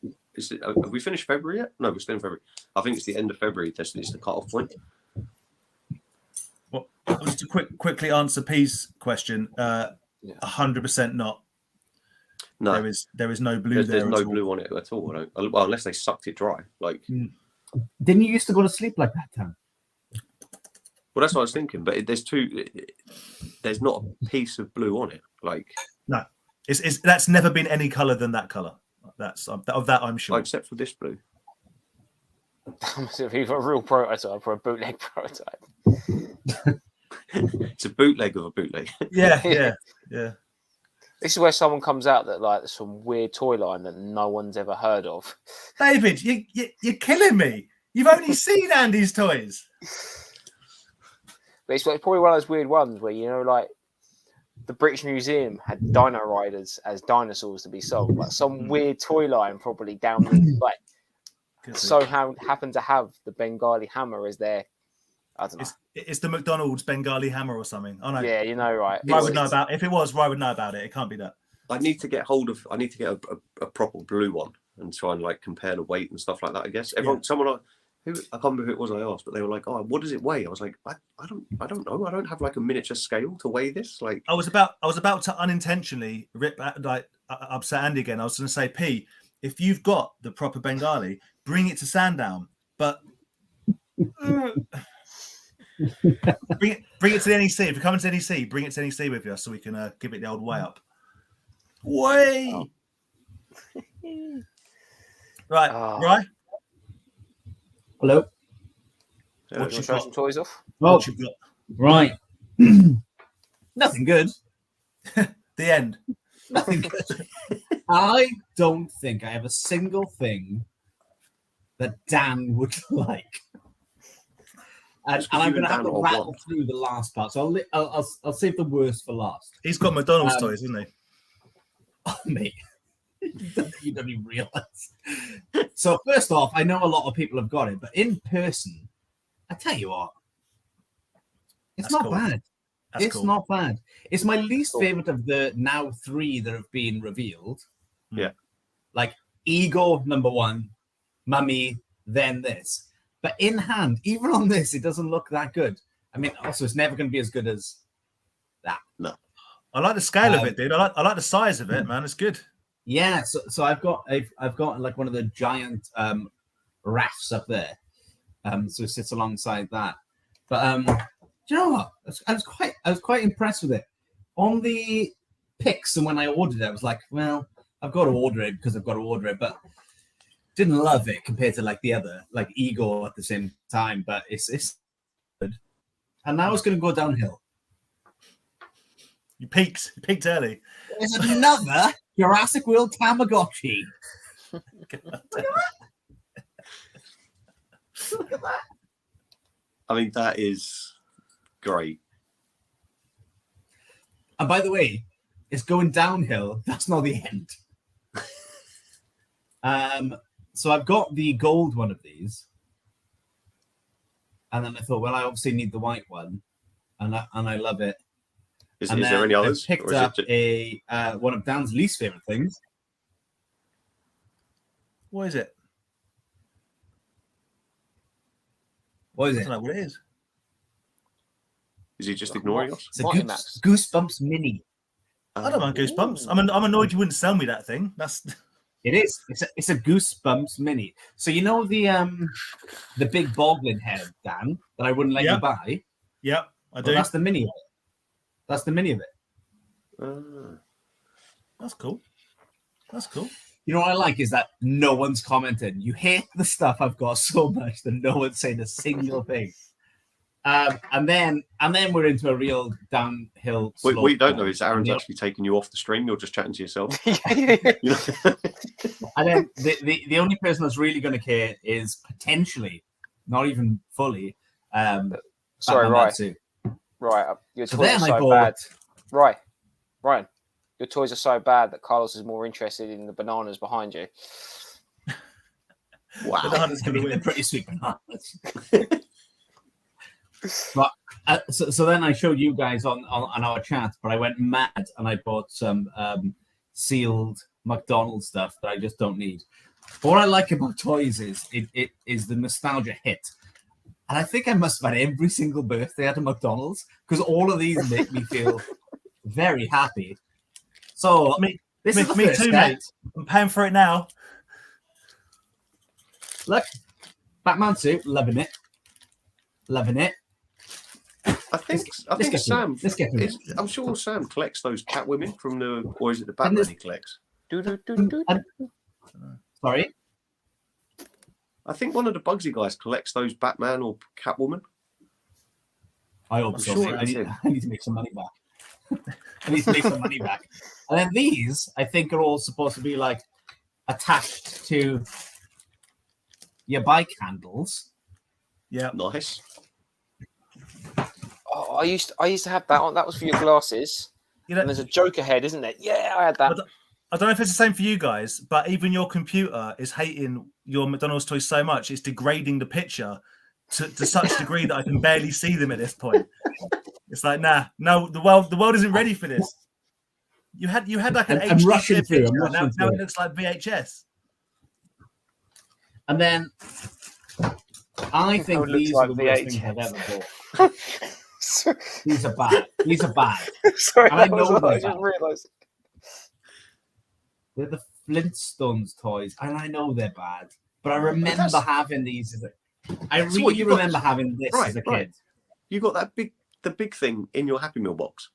have we finished February yet? No, we're still in February. I think it's the end of February. It's the cut-off point. Just to quickly answer P's question. 100% not. No, there is no blue there. There's no blue on it at all. Well, unless they sucked it dry. Like, didn't you used to go to sleep like that, Tom? Well, that's what I was thinking. But there's not a piece of blue on it. Like, no, it's that's never been any color than that color. That's of that I'm sure. Except for this blue. If you've got a real prototype or a bootleg prototype. It's a bootleg of a bootleg. Yeah. This is where someone comes out that like some weird toy line that no one's ever heard of. David, you're killing me. You've only seen Andy's toys. But it's probably one of those weird ones where, you know, like the British Museum had Dino Riders as dinosaurs to be sold. Like some weird toy line probably down the like. Happened to have the Bengali hammer as their, I don't know. It's the McDonald's Bengali hammer or something. I know. Yeah, you know, right. I would know about. If it was, I would know about it. It can't be that. I need to get a proper blue one and try and like compare the weight and stuff like that. I guess someone who I can't remember who it was I asked, but they were like, "Oh, what does it weigh?" I was like, "I don't know. I don't have like a miniature scale to weigh this." Like, I was about to unintentionally upset Andy again. I was going to say, P, if you've got the proper Bengali, bring it to Sandown, but bring it to the NEC. If you're coming to NEC, bring it to NEC with you so we can give it the old way up. Way. Right. Hello. What you got? Some toys off? Oh, right. Nothing good. The end. Nothing good. I don't think I have a single thing that Dan would like. And I'm going to have to rattle through the last part. So I'll save the worst for last. He's got McDonald's toys, isn't he? Oh, mate. You don't even realize. So first off, I know a lot of people have got it, but in person, I tell you what, it's not bad. It's not bad. It's my least favorite of the now 3 that have been revealed. Yeah. Like Ego, number 1, Mummy, then this. But in hand, even on this, it doesn't look that good. I mean, also, it's never going to be as good as that. No. I like the scale of it, dude. I like the size of it, man. It's good. Yeah, so I've got like one of the giant rafts up there. So it sits alongside that. But do you know what? I was quite impressed with it. On the pics and when I ordered it, I was like, well, I've got to order it because I've got to order it, but didn't love it compared to like the other, like Ego at the same time, but it's good. And now it's gonna go downhill. You peaked early. There's another Jurassic World Tamagotchi. Look at that. I mean, that is great. And by the way, it's going downhill. That's not the end. So I've got the gold one of these. And then I thought, well, I obviously need the white one. And I love it. Is there any others? I picked up one of Dan's least favorite things. What is it? What is it? I don't know what it is. Is he just ignoring us? It's a Goosebumps Mini. I don't mind Goosebumps. I'm annoyed you wouldn't sell me that thing. It is. It's a Goosebumps Mini. So you know the big boggling head, Dan, that I wouldn't let you buy? Yep, I do. Well, that's the mini of it. That's the mini of it. That's cool. That's cool. You know what I like is that no one's commenting. You hate the stuff I've got so much that no one's saying a single thing. And then we're into a real downhill slope. What you don't know is Aaron's actually taking you off the stream. You're just chatting to yourself. And then the only person that's really going to care is potentially, not even fully. Sorry, right. Right, your toys are so bad. Right, Ryan, your toys are so bad that Carlos is more interested in the bananas behind you. Wow, bananas can be pretty sweet bananas. But so then I showed you guys on our chat, but I went mad and I bought some sealed McDonald's stuff that I just don't need. But what I like about toys is it is the nostalgia hit. And I think I must have had every single birthday at a McDonald's because all of these make me feel very happy. So this is the me first too, set. mate. I'm paying for it now. Look, Batman suit, loving it. Loving it. I think Sam. I'm sure Sam collects those Catwomen from the, or is it the Batman he collects? Sorry. I think one of the Bugsy guys collects those Batman or Catwoman. I hope so. Sure I need to make some money back. I need to make some money back. And then these, I think, are all supposed to be like attached to your bike handles. Yeah, nice. Oh, I used to have that on. That was for your glasses. You know, and there's a Joker head, isn't there? Yeah, I had that. I don't know if it's the same for you guys, but even your computer is hating your McDonald's toys so much it's degrading the picture to such a degree that I can barely see them at this point. It's like, no, the world isn't ready for this. You had like an I'm HD rushing through. picture. Now it looks like VHS. And then I think these are the worst things I've ever bought. These are bad. These are bad. Sorry, and I know I just realised. They're the Flintstones toys, and I know they're bad. But I remember having these as I really remember having this as a kid. You got the big thing in your Happy Meal box.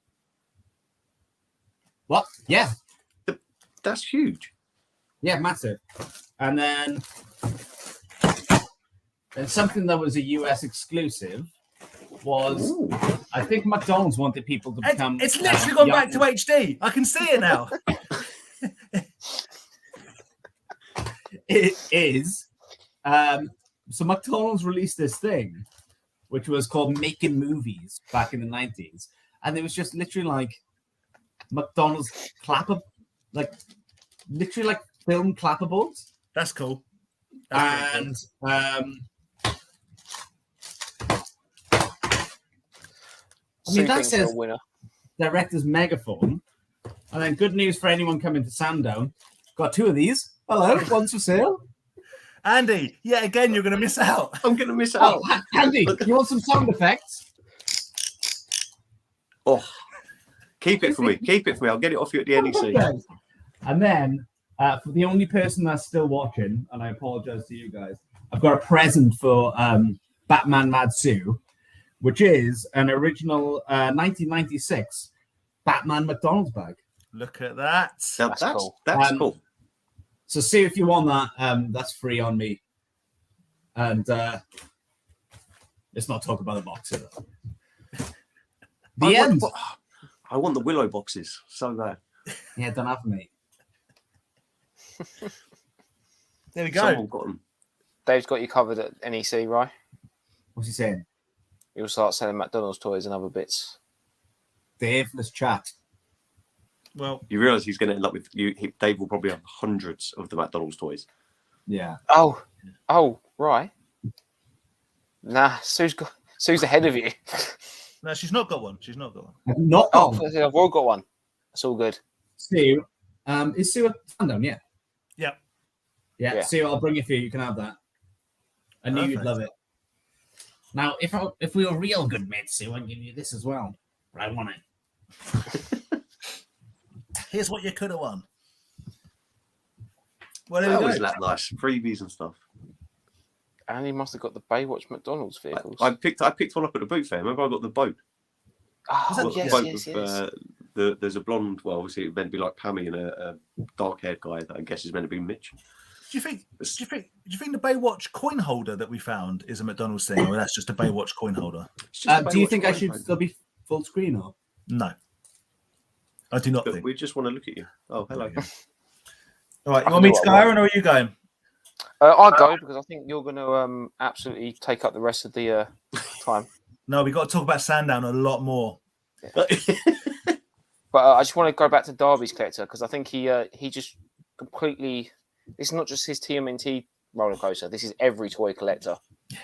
What? Yeah. That's huge. Yeah, massive. And then something that was a US exclusive was, I think McDonald's wanted people to become. It's literally gone back to HD. I can see it now. It is. So McDonald's released this thing, which was called Making Movies back in the 90s. And it was just literally like McDonald's literally like film clapperboards. That's cool. And I mean, that says director's megaphone. And then good news for anyone coming to Sandown. Got 2 of these. Hello, one's for sale. Andy, yet again, you're going to miss out. I'm going to miss out. Oh, Andy, you want some sound effects? Oh, keep it for me. Keep it for me. I'll get it off you at the NEC. Okay. And then, for the only person that's still watching, and I apologize to you guys, I've got a present for Batman Mad Sue, which is an original 1996 Batman McDonald's bag. Look at that. That's cool. That's cool. So see if you want that. That's free on me. And let's not talk about the box here. I want the Willow boxes so bad. Yeah, don't have me. There we go. Someone got them. Dave's got you covered at NEC, right? What's he saying? He'll start selling McDonald's toys and other bits. Dave, let's chat. Well, you realise he's going to end up with you. Dave will probably have hundreds of the McDonald's toys. Yeah. Oh, right. Nah, Sue's ahead of you. No, she's not got one. She's not got one. I've all got one. It's all good. Sue, is Sue at Sandown? Yeah. Yep. Yeah. Sue, I'll bring it for you. You can have that. I knew you'd love it. Now, if we were real good mates, Sue, I'd give you this as well. But I want it. Here's what you could have won. Well, that was nice freebies and stuff. And he must have got the Baywatch McDonald's vehicles. I picked one up at the boat fair. Remember, I got the boat. Oh, yes. There's a blonde. Well, obviously, it meant to be like Pammy and a dark-haired guy that I guess is meant to be Mitch. Do you think the Baywatch coin holder that we found is a McDonald's thing, or that's just a Baywatch coin holder? Do you think I should still be full screen or no? I do not think. We just want to look at you. Oh, hello. All right, you want me to go, Aaron, or are you going? I'll go because I think you're going to absolutely take up the rest of the time. No, we've got to talk about Sandown a lot more. Yeah. But I just want to go back to Darby's collector because I think he just completely. It's not just his TMNT roller coaster. This is every toy collector. Yeah.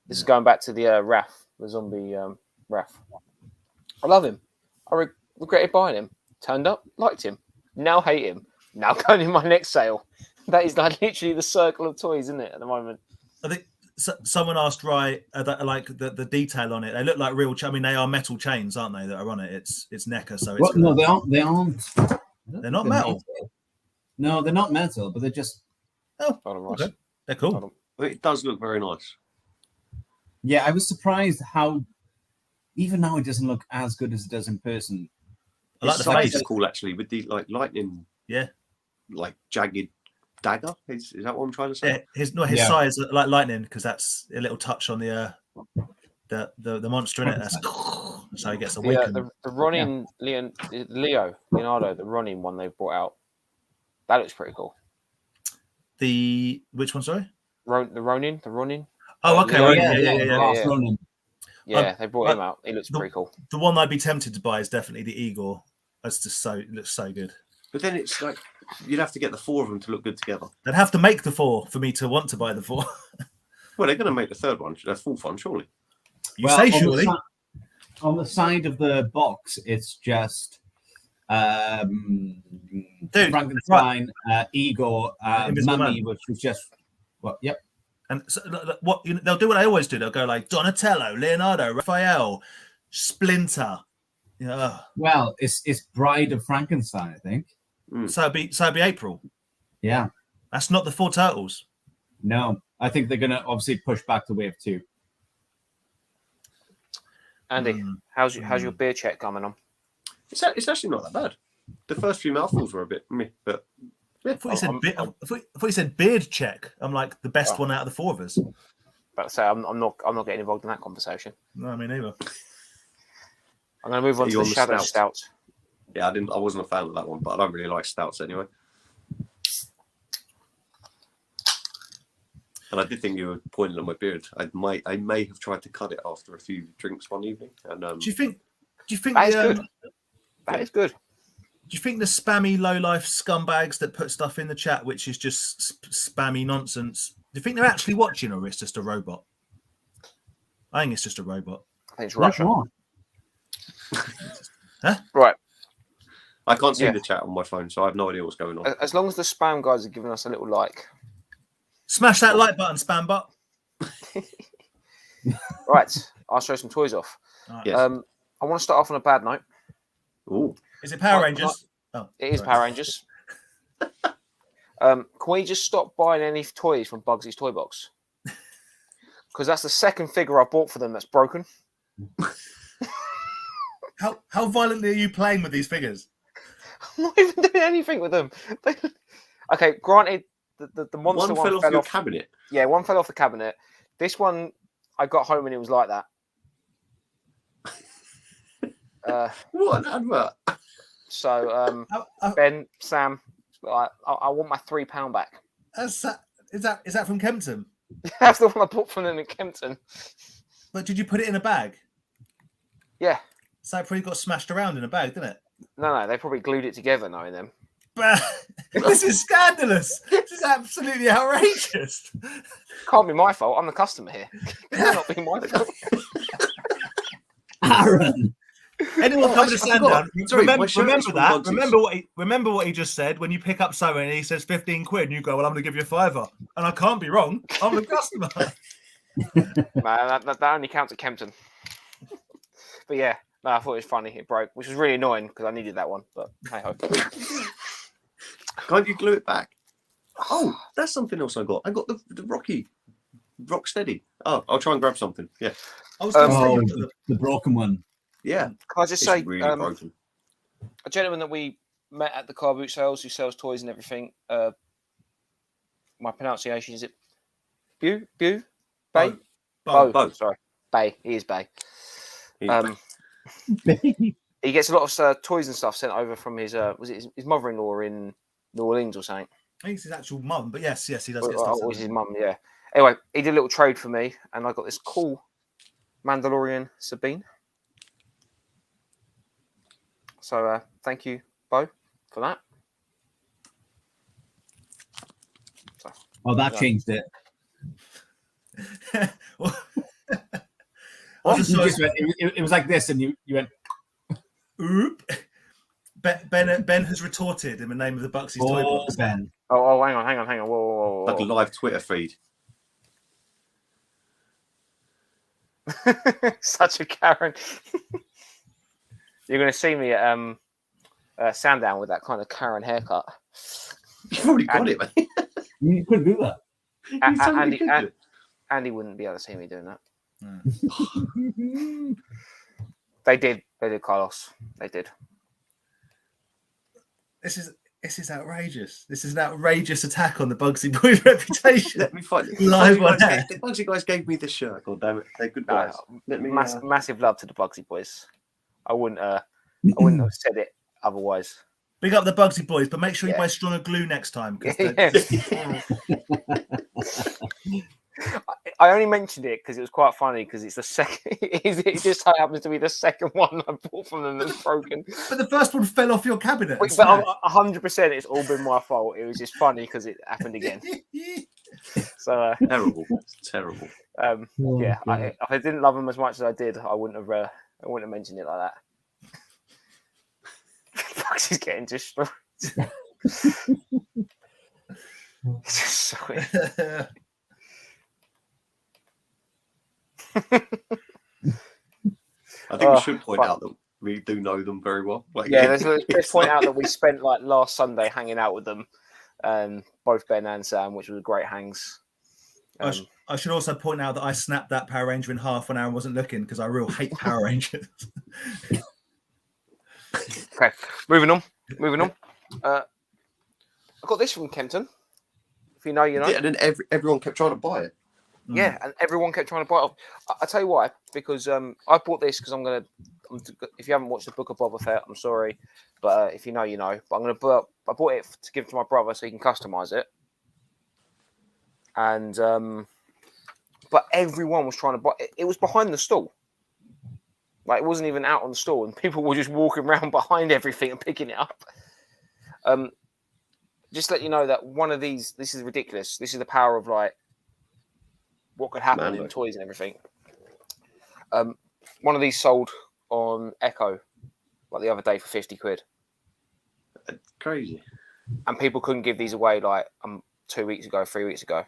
This is going back to the Raph, the zombie Raph. I love him. I regretted buying him. Turned up, liked him. Now hate him. Now going in my next sale. That is like literally the circle of toys, isn't it, at the moment? I think someone asked, right, like the detail on it. They look like real. I mean, they are metal chains, aren't they? That are on it. It's NECA, so it's. Well, no, they aren't. They aren't. They're not metal. No, they're not metal, but they're just. Oh, okay. They're cool. It does look very nice. Yeah, I was surprised how. Even now, it doesn't look as good as it does in person. I like The the size face. is cool actually, with the like lightning. Yeah. Like jagged dagger. Is that what I'm trying to say? Yeah, his size like lightning because that's a little touch on the monster in it. That's so he gets awakened. Yeah, the Ronin Leonardo, the Ronin one they've brought out. That looks pretty cool. Which one? Sorry. The Ronin. Oh, okay. Ronin. Yeah, they brought him out. He looks pretty cool. The one I'd be tempted to buy is definitely the Igor. It's just it looks so good. But then it's like you'd have to get the 4 of them to look good together. They'd have to make the 4 for me to want to buy the 4. Well, they're going to make the 3rd one, the 4th one, surely. You say surely. On the side of the box, it's just Frankenstein, Igor, Mummy, which was just Yep. And so, what they'll do, what I always do, they'll go like Donatello, Leonardo, Raphael, Splinter. Well, it's Bride of Frankenstein, I think. So it'd be April. Yeah. That's not the 4 turtles. No, I think they're going to obviously push back to wave 2. Andy, how's your beer check coming on? It's actually not that bad. The first few mouthfuls were a bit meh, but I thought you said beard check. I'm like the best one out of the 4 of us. But I say I'm not getting involved in that conversation. No, me neither. I'm going to move on to the Shadow Stout. Yeah, I wasn't a fan of that one, but I don't really like stouts anyway. And I did think you were pointing at my beard. I may have tried to cut it after a few drinks one evening. And do you think that is good? That is good. Do you think the spammy low-life scumbags that put stuff in the chat, which is just spammy nonsense, do you think they're actually watching, or it's just a robot? I think it's just a robot. I think it's Russia. Huh? Right. I can't see the chat on my phone, so I have no idea what's going on. As long as the spam guys are giving us a little like. Smash that like button, spam bot. Right. I'll show some toys off. Right. Yes. I want to start off on a bad note. Ooh. Is it Power Rangers? It is Power Rangers. Can we just stop buying any toys from Bugsy's Toy Box? Because that's the second figure I bought for them that's broken. How violently are you playing with these figures? I'm not even doing anything with them. Okay, granted, the monster one fell off your cabinet. Yeah, one fell off the cabinet. This one, I got home and it was like that. What an advert! So, Ben, Sam, I want my £3 back. Is that from Kempton? That's the one I bought from them in Kempton. But did you put it in a bag? Yeah. So it probably got smashed around in a bag, didn't it? No, they probably glued it together, knowing them. This is scandalous. This is absolutely outrageous. Can't be my fault. I'm the customer here. It cannot be my fault. Aaron. Anyone coming to Sandown, remember that. Bunches. Remember what he just said. When you pick up something and he says 15 quid, and you go, "Well, I'm going to give you a £5," and I can't be wrong. I'm the customer. Man, that only counts at Kempton. But yeah, no, I thought it was funny. It broke, which was really annoying because I needed that one. But hey ho. Can't you glue it back? Oh, that's something else I got. I got the Rock Steady. Oh, I'll try and grab something. Yeah. I was going to say the broken one. Yeah. Can I just say, really broken. A gentleman that we met at the car boot sales who sells toys and everything. My pronunciation is it Bay? Bo. Sorry, Bay. He is Bay. Bay. He gets a lot of toys and stuff sent over from his his mother-in-law in New Orleans or something. I think it's his actual mum, but yes, he does get stuff. Always his mum, yeah. Anyway, he did a little trade for me, and I got this cool Mandalorian Sabine. So thank you, Bo, for that. So, Oh, that changed it. It was like this, and you went. Oop. Ben has retorted in the name of the Bugsy's Toy Box. Ben. Oh, hang on. Whoa. Like a live Twitter feed. Such a Karen. You're going to see me at Sandown with that kind of Karen haircut. You've already got it, man. You could do that. Andy wouldn't be able to see me doing that. Mm. They did, Carlos. They did. This is outrageous. This is an outrageous attack on the Bugsy Boys' reputation. Let me find it. Live on air. The Bugsy guys gave me this shirt. God damn it! They're good guys. Let me. Massive love to the Bugsy Boys. I wouldn't have said it otherwise. Big up the Bugsy Boys, but make sure you buy stronger glue next time. I only mentioned it because it was quite funny because it's the second. It just happens to be the second one I bought from them that's broken. But the first one fell off your cabinet. But 100%, it's all been my fault. It was just funny because it happened again. So terrible, terrible. Yeah, if I didn't love them as much as I did, I wouldn't have mentioned it like that. Fox is getting destroyed. It's just so weird. I think we should point out that we do know them very well. Let's point out that we spent like last Sunday hanging out with them, both Ben and Sam, which was great hangs. I should also point out that I snapped that Power Ranger in half when Aaron wasn't looking because I real hate Power Rangers. Okay, moving on. I got this from Kempton. If you know, you know. Yeah, and then everyone kept trying to buy it. Yeah, and everyone kept trying to buy it. I tell you why, because I bought this because if you haven't watched the Book of Boba Fett, I'm sorry, but if you know, you know. But I bought it to give to my brother so he can customize it. And but everyone was trying to buy it. It was behind the stall. Like, it wasn't even out on the stall, and people were just walking around behind everything and picking it up. Just to let you know that one of these, this is ridiculous. This is the power of like what could happen in toys and everything. One of these sold on Echo like the other day for 50 quid. That's crazy. And people couldn't give these away like 3 weeks ago.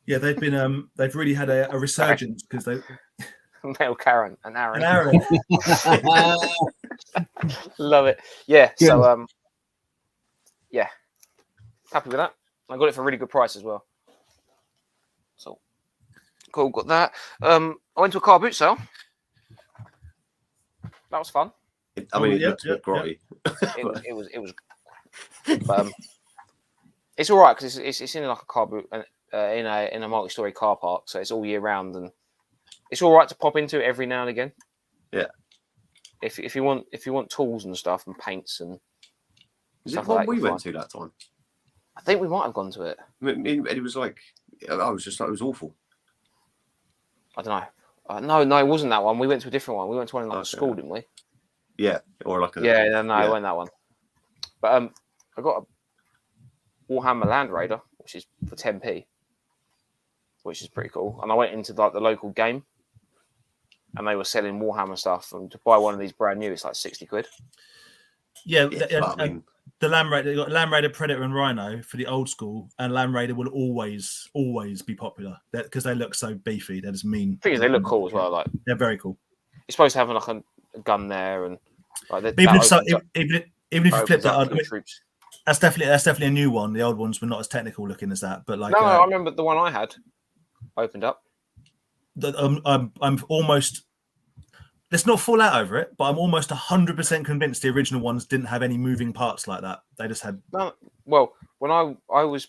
Yeah, they've been they've really had a resurgence because they Male Karen and Aaron. Love it. Yeah. Good. So yeah. Happy with that. I got it for a really good price as well. So cool, got that. I went to a car boot sale. That was fun. I mean, it looked a bit grotty. It was but, it's all right because it's in like a car boot and in a multi-story car park, so it's all year round, and it's all right to pop into it every now and again. Yeah. If you want tools and stuff and paints and stuff like that, we went to that time. I think we might have gone to it. It was like I was just like, it was awful. I don't know. No, it wasn't that one. We went to a different one. We went to one in like a school, didn't we? Yeah, or like a it wasn't that one. But I got a Warhammer Land Raider, which is for 10p, which is pretty cool. And I went into like the local game, and they were selling Warhammer stuff. And to buy one of these brand new, it's like 60 quid. Yeah, the Land Raider, you got Land Raider, Predator, and Rhino for the old school, and Land Raider will always be popular because they look so beefy. They're just mean. The thing is, they look cool as well. Like, they're very cool. You're supposed to have like a gun there, and like even if you flip that, I mean, troops. That's definitely a new one. The old ones were not as technical looking as that, but like no, I remember the one I had opened up. I'm almost. Let's not fall out over it, but I'm almost 100% convinced the original ones didn't have any moving parts like that. They just had. No, well, when I was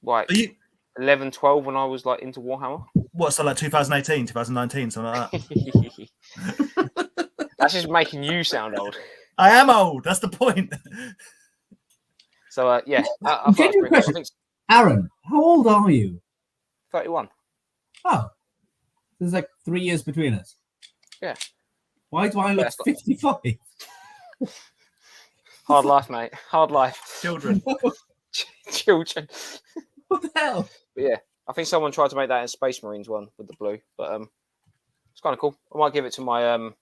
like 11, 12, when I was like into Warhammer. What, so like 2018, 2019, something like that? That's just making you sound old. I am old. That's the point. So yeah, Aaron, how old are you? 31. Oh, there's like 3 years between us. Yeah. Why do I look 55? Hard life, mate. Hard life. Children. Children. What the hell? But yeah, I think someone tried to make that in Space Marines one with the blue, but it's kind of cool. I might give it to my one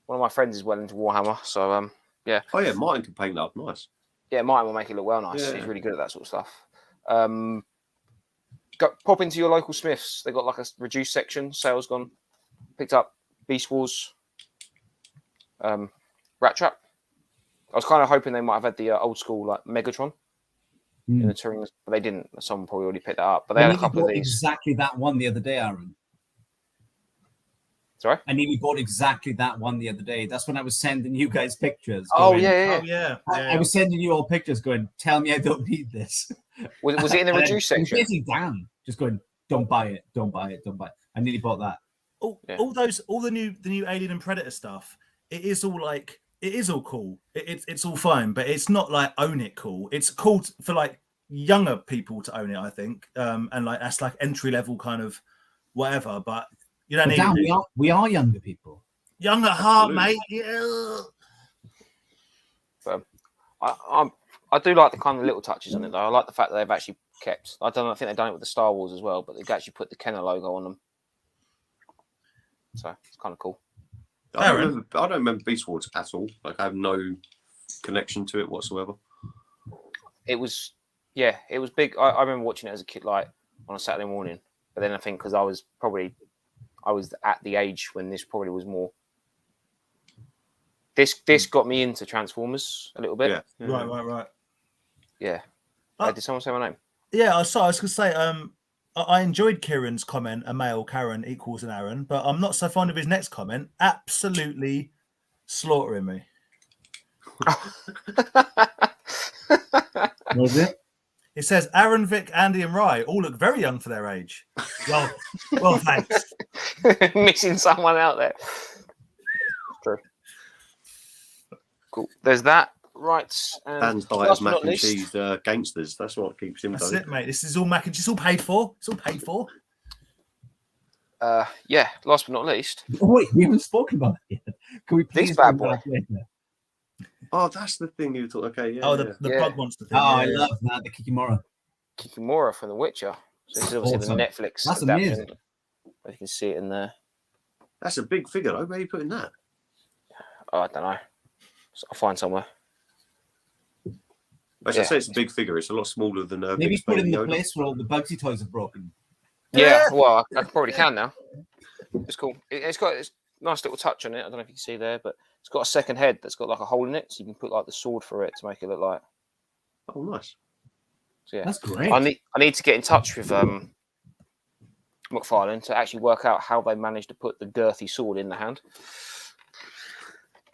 of my friends is well into Warhammer, so yeah. Oh yeah, Martin can paint that up nice. Yeah, Martin will make it look well nice. Yeah. He's really good at that sort of stuff. pop into your local Smiths. They got like a reduced section. Sales gone. Picked up Beast Wars, Rat Trap. I was kind of hoping they might have had the old school like Megatron in the touring, but they didn't. Someone probably already picked that up. But they had a couple of these. Exactly that one the other day, Aaron. Sorry? I nearly bought exactly that one the other day. That's when I was sending you guys pictures. Oh, going, yeah. I was sending you all pictures going, tell me I don't need this. Was it in the reduced section? Basically, Dan, just going, don't buy it, don't buy it, don't buy it. I nearly bought that. All the new Alien and Predator stuff, it is all cool. It's all fine, but it's not like own it cool. It's cool for like younger people to own it, I think. And like that's like entry level kind of whatever, but you don't need. Dan, we are younger people. Young at heart, mate. Yeah. I do like the kind of little touches on it though. I like the fact that they've actually kept. I think they've done it with the Star Wars as well, but they've actually put the Kenner logo on them. So it's kind of cool. I don't remember Beast Wars at all. Like I have no connection to it whatsoever. It was big. I remember watching it as a kid, like on a Saturday morning. But then I think because I was at the age when this probably was more. This got me into Transformers a little bit. Yeah. Right. Yeah. Did someone say my name? Yeah, I was going to say, I enjoyed Kieran's comment, a male Karen equals an Aaron, but I'm not so fond of his next comment. Absolutely slaughtering me. What is it? It says Aaron, Vic, Andy, and Rye all look very young for their age. Well, thanks. Missing someone out there. True. Cool. There's that. Right. Dan's diet is mac and cheese gangsters. That's what keeps him That's going. it, mate. This is all mac and cheese. It's all paid for. It's all paid for. Yeah. Last but not least. Oh, wait, we haven't spoken about it yet. Can we please? This bad boy. Oh, that's the thing you were talking. Okay, yeah. The bug monster thing. Oh, I love that. The Kikimora. Kikimora from The Witcher. So this is obviously awesome. the Netflix. That's adaptation. amazing. You can see it in there. That's a big figure, though. Where are you putting that? Oh, I don't know. I'll find somewhere. I should say it's a big figure. It's a lot smaller than Maybe put it in the Yoda. place where all the Bugsy toys are broken. Yeah, well, I probably can now. It's cool. It's got this nice little touch on it. I don't know if you can see there, but it's got a second head that's got like a hole in it, so you can put like the sword for it to make it look like. Oh, nice. So, yeah, That's great. I need to get in touch with McFarlane to actually work out how they managed to put the girthy sword in the hand.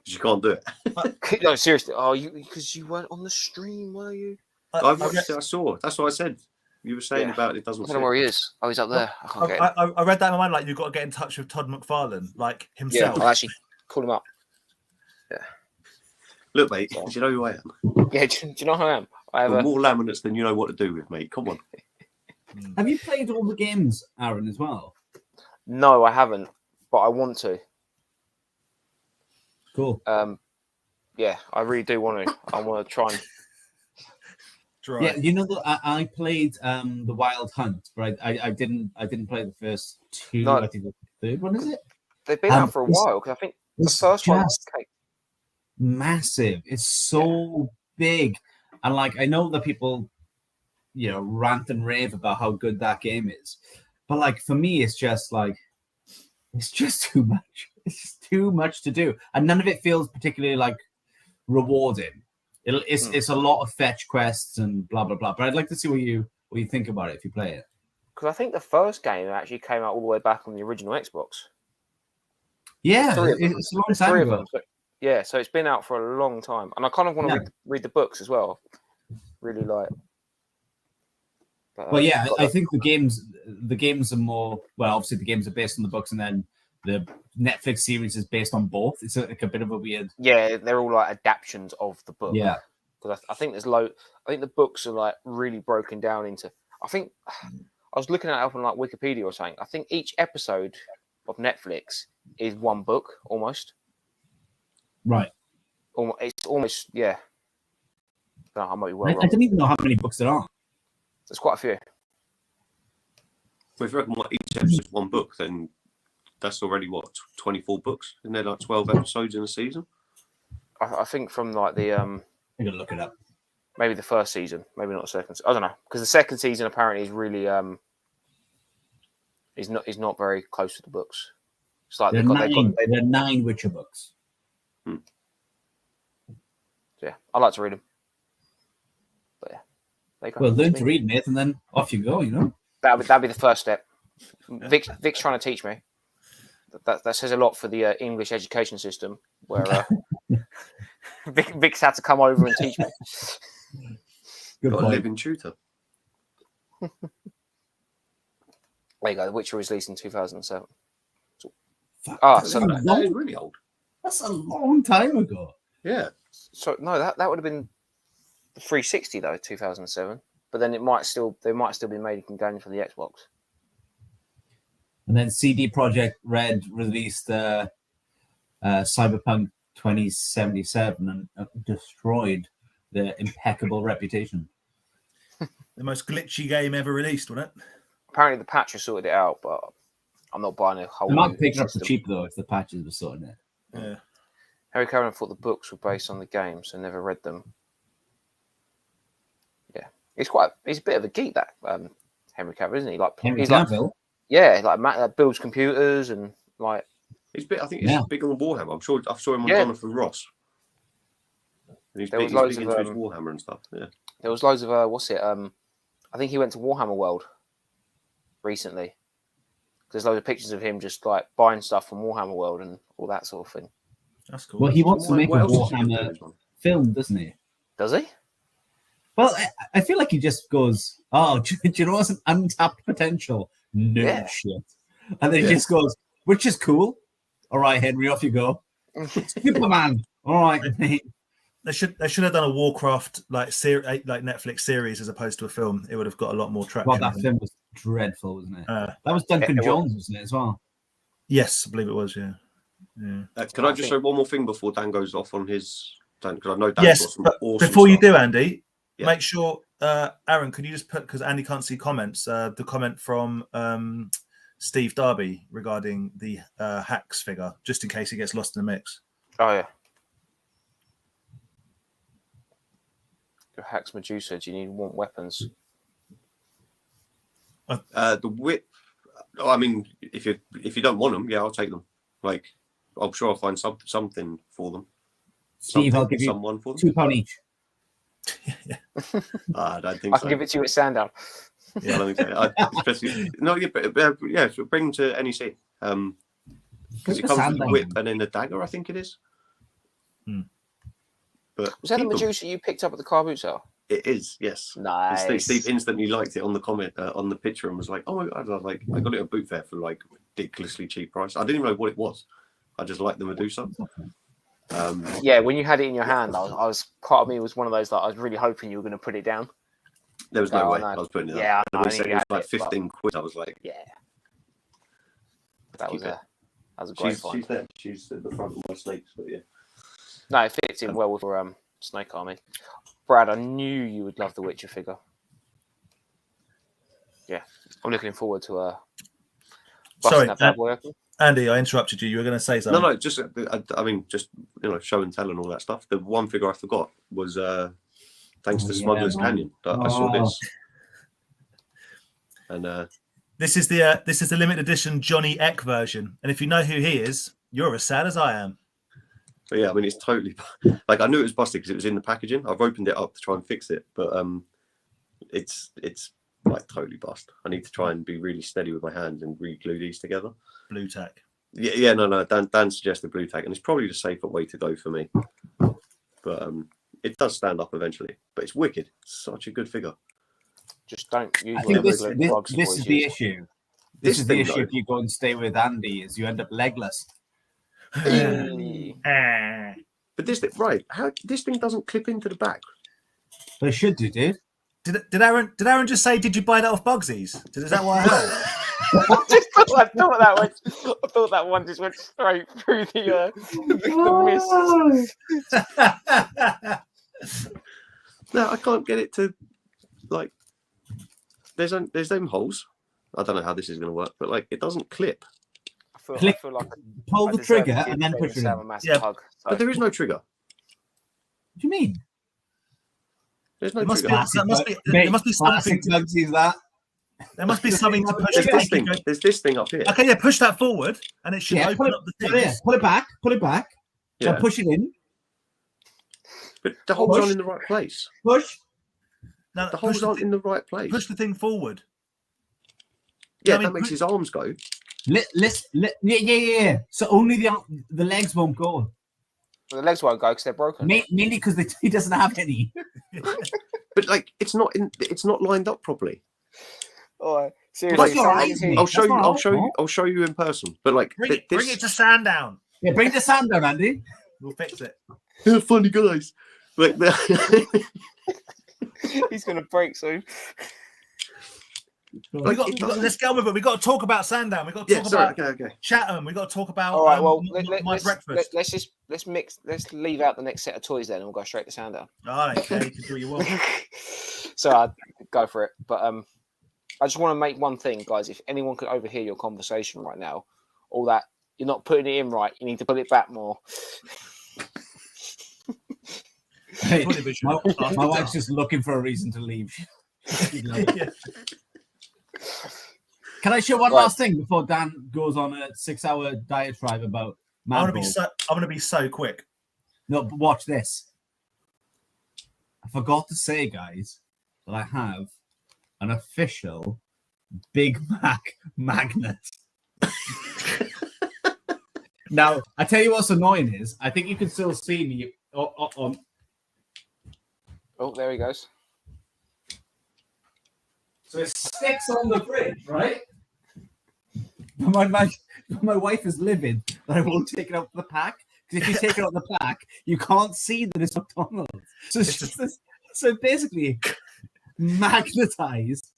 You can't do it. No, seriously. Oh, because you weren't on the stream, were you? I saw. That's what I said. You were saying about it doesn't. I don't know where he is. Oh, he's up there. I can't get him. I read that in my mind. Like you've got to get in touch with Todd McFarlane, like himself. Yeah, I'll actually call him up. Yeah. Look, mate. Do you know who I am? Yeah. Do you know who I am? I have more laminates than you know what to do with, mate. Come on. Have you played all the games, Aaron, as well? No, I haven't, but I want to. Cool. Yeah, I really do want to. I want to try and. Yeah, you know, I played the Wild Hunt, but I didn't play the first two. No. I think the third one is it? They've been out for a while because I think the first one was massive. It's so big, and like I know that people, rant and rave about how good that game is, but like for me, it's just too much. It's just too much to do, and none of it feels particularly like rewarding. It's a lot of fetch quests and blah blah blah. But I'd like to see what you think about it if you play it. Because I think the first game actually came out all the way back on the original Xbox. Yeah, it's a long time ago. Yeah, so it's been out for a long time, and I kind of want to read the books as well. Really like. Well, yeah, I think the games are more. Well, obviously the games are based on the books, and then the Netflix series is based on both. It's like a bit of a weird. Yeah, they're all like adaptations of the book. Yeah, because I think there's I think the books are like really broken down into. I think I was looking at it up on like Wikipedia or something. I think each episode of Netflix is one book almost. Right. It's almost I don't know, I might be I don't even know how many books there are. There's quite a few. Well, if you reckon each episode is one book, then that's already 24 books? Isn't there like 12 episodes in a season? I think from like the I'm gonna look it up. Maybe the first season, maybe not the second. I don't know, because the second season apparently is really He's not very close to the books. It's like There are 9 Witcher books. Yeah, I like to read them. But yeah, they go. Well, learn to read, mate, and then off you go. You know. That'd be the first step. Vic's trying to teach me. That says a lot for the English education system, where Vic's had to come over and teach me. Good Got a point. living tutor. There you go. The Witcher was released in 2007. So That is really old. That's a long time ago. Yeah. so no, that would have been the 360 though, 2007. But then they might still be making games for the Xbox. And then CD Projekt Red released Cyberpunk 2077 and destroyed their impeccable reputation. The most glitchy game ever released, wasn't it? Apparently the patch has sorted it out, but I'm not buying a whole. They might new pick it up for system. cheap though if the patches were sorting it. Yeah. Harry Cameron thought the books were based on the games and never read them. Yeah, he's a bit of a geek, that Henry Cavill, isn't he? Like Henry he's Cavill. like builds computers and like. I think he's big on Warhammer. I'm sure I saw him on Yeah. Jonathan Ross. And he's There big, was he's big loads into of, his Warhammer and stuff. Yeah. There was loads of I think he went to Warhammer World recently. There's loads of pictures of him just like buying stuff from Warhammer World and all that sort of thing. That's cool. Well, he wants to make a What else is he gonna do Warhammer this one? film, doesn't he? Does he? Well, I feel like he just goes, "Oh, do you know what's an untapped potential? No Yeah. shit," and then he just goes, "Which is cool. All right, Henry, off you go. Superman. All right, mate." They should have done a Warcraft like Netflix series as opposed to a film. It would have got a lot more traction. Well, that film was dreadful, wasn't it? Uh, That was Duncan it was. Jones, wasn't it, as well? Yes, I believe it was. Yeah. Can I just say one more thing before Dan goes off on his? Because I know Dan's got Yes, some but awesome before you stuff. do, Andy, Yeah. make sure, Aaron, can you just put, because Andy can't see comments, the comment from Steve Darby regarding the hacks figure, just in case he gets lost in the mix. Oh yeah. Your Hacks Medusa. Do you want weapons? The whip. I mean, if you don't want them, yeah, I'll take them. Like, I'm sure I'll find something for them. Steve, I'll Something, give you someone for them. £2 each. I don't think I so. can give it to you at Sandown. Yeah, I don't think so. Especially no, yeah, so bring them to NEC. Because it comes with a Sandown. whip and then a dagger, I think it is. But Was that the keep them. Medusa you picked up at the car boot sale? It is, yes. Nice. And Steve instantly liked it on the comment on the picture and was like, "Oh my god!" I was like, I got it at boot fair for like ridiculously cheap price. I didn't even know what it was. I just liked the Medusa. Yeah, when you had it in your hand, I was part of me was one of those that I was really hoping you were going to put it down. There was No, no I way know. I was putting it Yeah, up. I And know, they said you it was had like it, but- 15 quid. I was like, Yeah, that keep was it. a great She's find. there. She's at the front of my snakes, but yeah. No, it fits in well with your Snake Army. Brad, I knew you would love the Witcher figure. Yeah, I'm looking forward to Sorry, busting that bad boy open. Andy, I interrupted you. You were going to say something. No, just I mean, just show and tell and all that stuff. The one figure I forgot was thanks to Smuggler's Canyon. I saw this, and This is the limited edition Johnny Eck version, and if you know who he is, you're as sad as I am. but yeah, I mean, it's totally like I knew it was busted because it was in the packaging. I've opened it up to try and fix it, but it's like totally bust. I need to try and be really steady with my hands and re-glue these together. Blue tack. Yeah, no. Dan suggested blue tack, and it's probably the safer way to go for me. But it does stand up eventually. But it's wicked. Such a good figure. Just don't use I one think of this the regular bugs is boys the use. issue. This This is the thing, issue though- if you go and stay with Andy, is you end up legless. But this thing, right? This thing doesn't clip into the back. But it should do, dude. Did Aaron just say, did you buy that off Bugsy's? Is that what I heard? I thought that one just went straight through the mist. No, I can't get it to like. There's them holes. I don't know how this is going to work, but like it doesn't clip. I Click- feel like Pull I the deserve trigger to and then give push it David in. Sam a massive Yeah. hug, so- But there is no trigger. What do you mean? There's no It must trigger. be- That must be Mate, something. classic Bugsy's that. There must be something to push. There's this thing up here. Okay, yeah, push that forward, and it should open up the thing. Pull it back. Yeah. Now push it in. But the holes aren't in the right place. Push. No, the holes aren't in the right place. Push the thing forward. Yeah, that makes his arms go. Yeah. So only the legs won't go. Well, the legs won't go because they're broken. Mainly because he doesn't have any. But like, it's not lined up properly. Oh, seriously, I'll show you in person. But like, bring it to Sandown. Yeah, bring the Sandown, Andy. We'll fix it. Funny guys. Like, he's gonna break soon. Let's go with it. We got to talk about Sandown. We got to talk about Chatham. We got to talk about. All right. Well, my breakfast. Let's leave out the next set of toys then, and we'll go straight to Sandown. All right. Okay, you can do what you want. So I'd go for it. But I just want to make one thing, guys. If anyone could overhear your conversation right now, all that you're not putting it in right, you need to put it back more. Hey, my wife's just looking for a reason to leave. Yeah. Can I show one last thing before Dan goes on a 6-hour diatribe about? I'm gonna be so quick. No, but watch this. I forgot to say, guys, that I have an official Big Mac Magnus. Now, I tell you what's annoying is I think you can still see me on. Oh, there he goes. So it sticks on the fridge, right? But my wife is livid that I won't take it out of the pack. Because if you take it out of the pack, you can't see that it's McDonald's. So basically, magnetized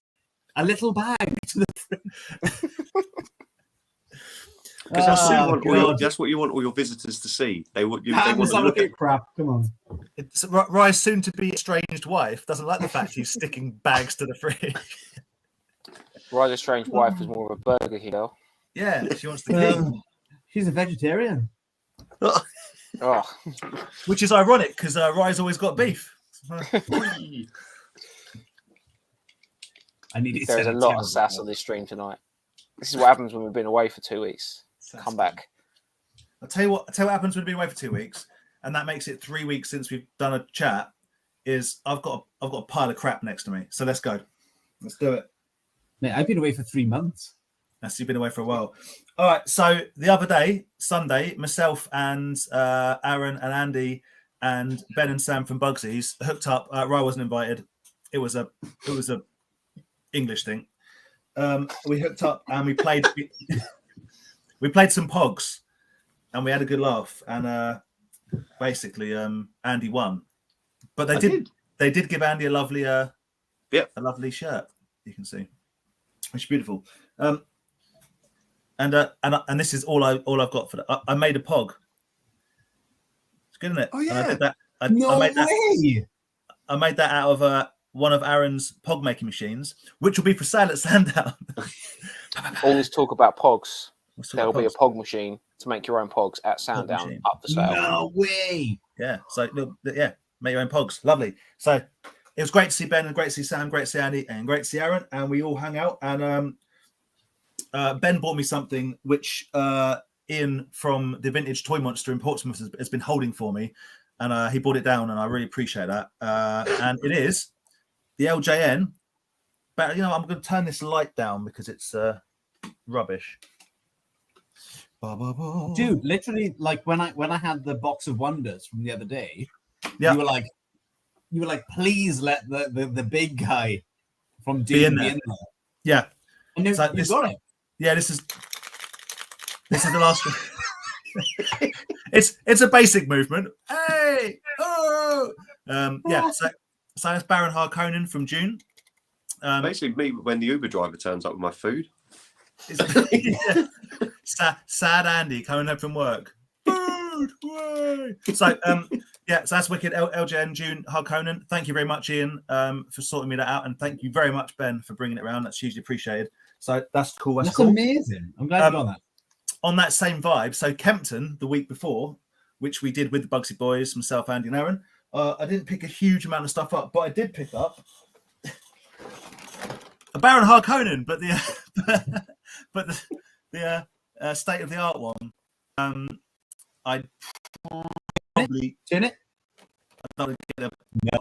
a little bag to the fridge. That's what you want all your visitors to see. They want to look at crap. Come on. It's Rye's soon-to-be estranged wife doesn't like the fact he's sticking bags to the fridge. Rye's estranged wife is more of a Burger King girl. Yeah, she wants to eat. She's a vegetarian. Oh. Which is ironic because Rye's always got beef. There's a lot of sass on this stream tonight. This is what happens when we've been away for 2 weeks. Come back. I'll tell you what happens when we've been away for 2 weeks, and that makes it 3 weeks since we've done a chat. Is I've got a pile of crap next to me. So let's go. Let's do it. Mate, I've been away for 3 months. Yes, you've been away for a while. All right. So the other day, Sunday, myself and Aaron and Andy and Ben and Sam from Bugsy's hooked up. Rye wasn't invited. It was a English thing. We hooked up and we played some Pogs, and we had a good laugh. And basically, Andy won, but they did give Andy a lovely shirt. You can see, which is beautiful. And this is all I've got for that. I made a Pog. It's good, isn't it? Oh yeah. And I did that. I made that out of one of Aaron's Pog making machines, which will be for sale at Sandown. All this talk about Pogs. There'll be a Pog machine to make your own Pogs at Sandown up for sale. No way. Yeah. So yeah, make your own Pogs. Lovely. So it was great to see Ben and great to see Sam, great to see Andy, and great to see Aaron. And we all hung out. And Ben bought me something which Ian from the Vintage Toy Monster in Portsmouth has been holding for me. And he brought it down, and I really appreciate that. And it is the LJN. But I'm going to turn this light down because it's rubbish. Dude, literally, like when I had the box of wonders from the other day, yeah, you were like, please let the big guy from D be in there. Yeah, and you got it. Yeah, this is the last one. It's a basic movement. Hey, oh, yeah. So that's Baron Harkonnen from June. Basically, me when the Uber driver turns up with my food. Sad Andy coming home from work. Food, so so that's wicked. LJN June Harkonnen. Thank you very much, Ian, for sorting me that out, and thank you very much, Ben, for bringing it around. That's hugely appreciated. So that's cool. That's cool. Amazing. I'm glad you got that. On that same vibe, so Kempton the week before, which we did with the Bugsy Boys, myself, Andy, and Aaron. I didn't pick a huge amount of stuff up, but I did pick up a Baron Harkonnen, but the state of the art one. I'd probably Seen it? I'd get a No.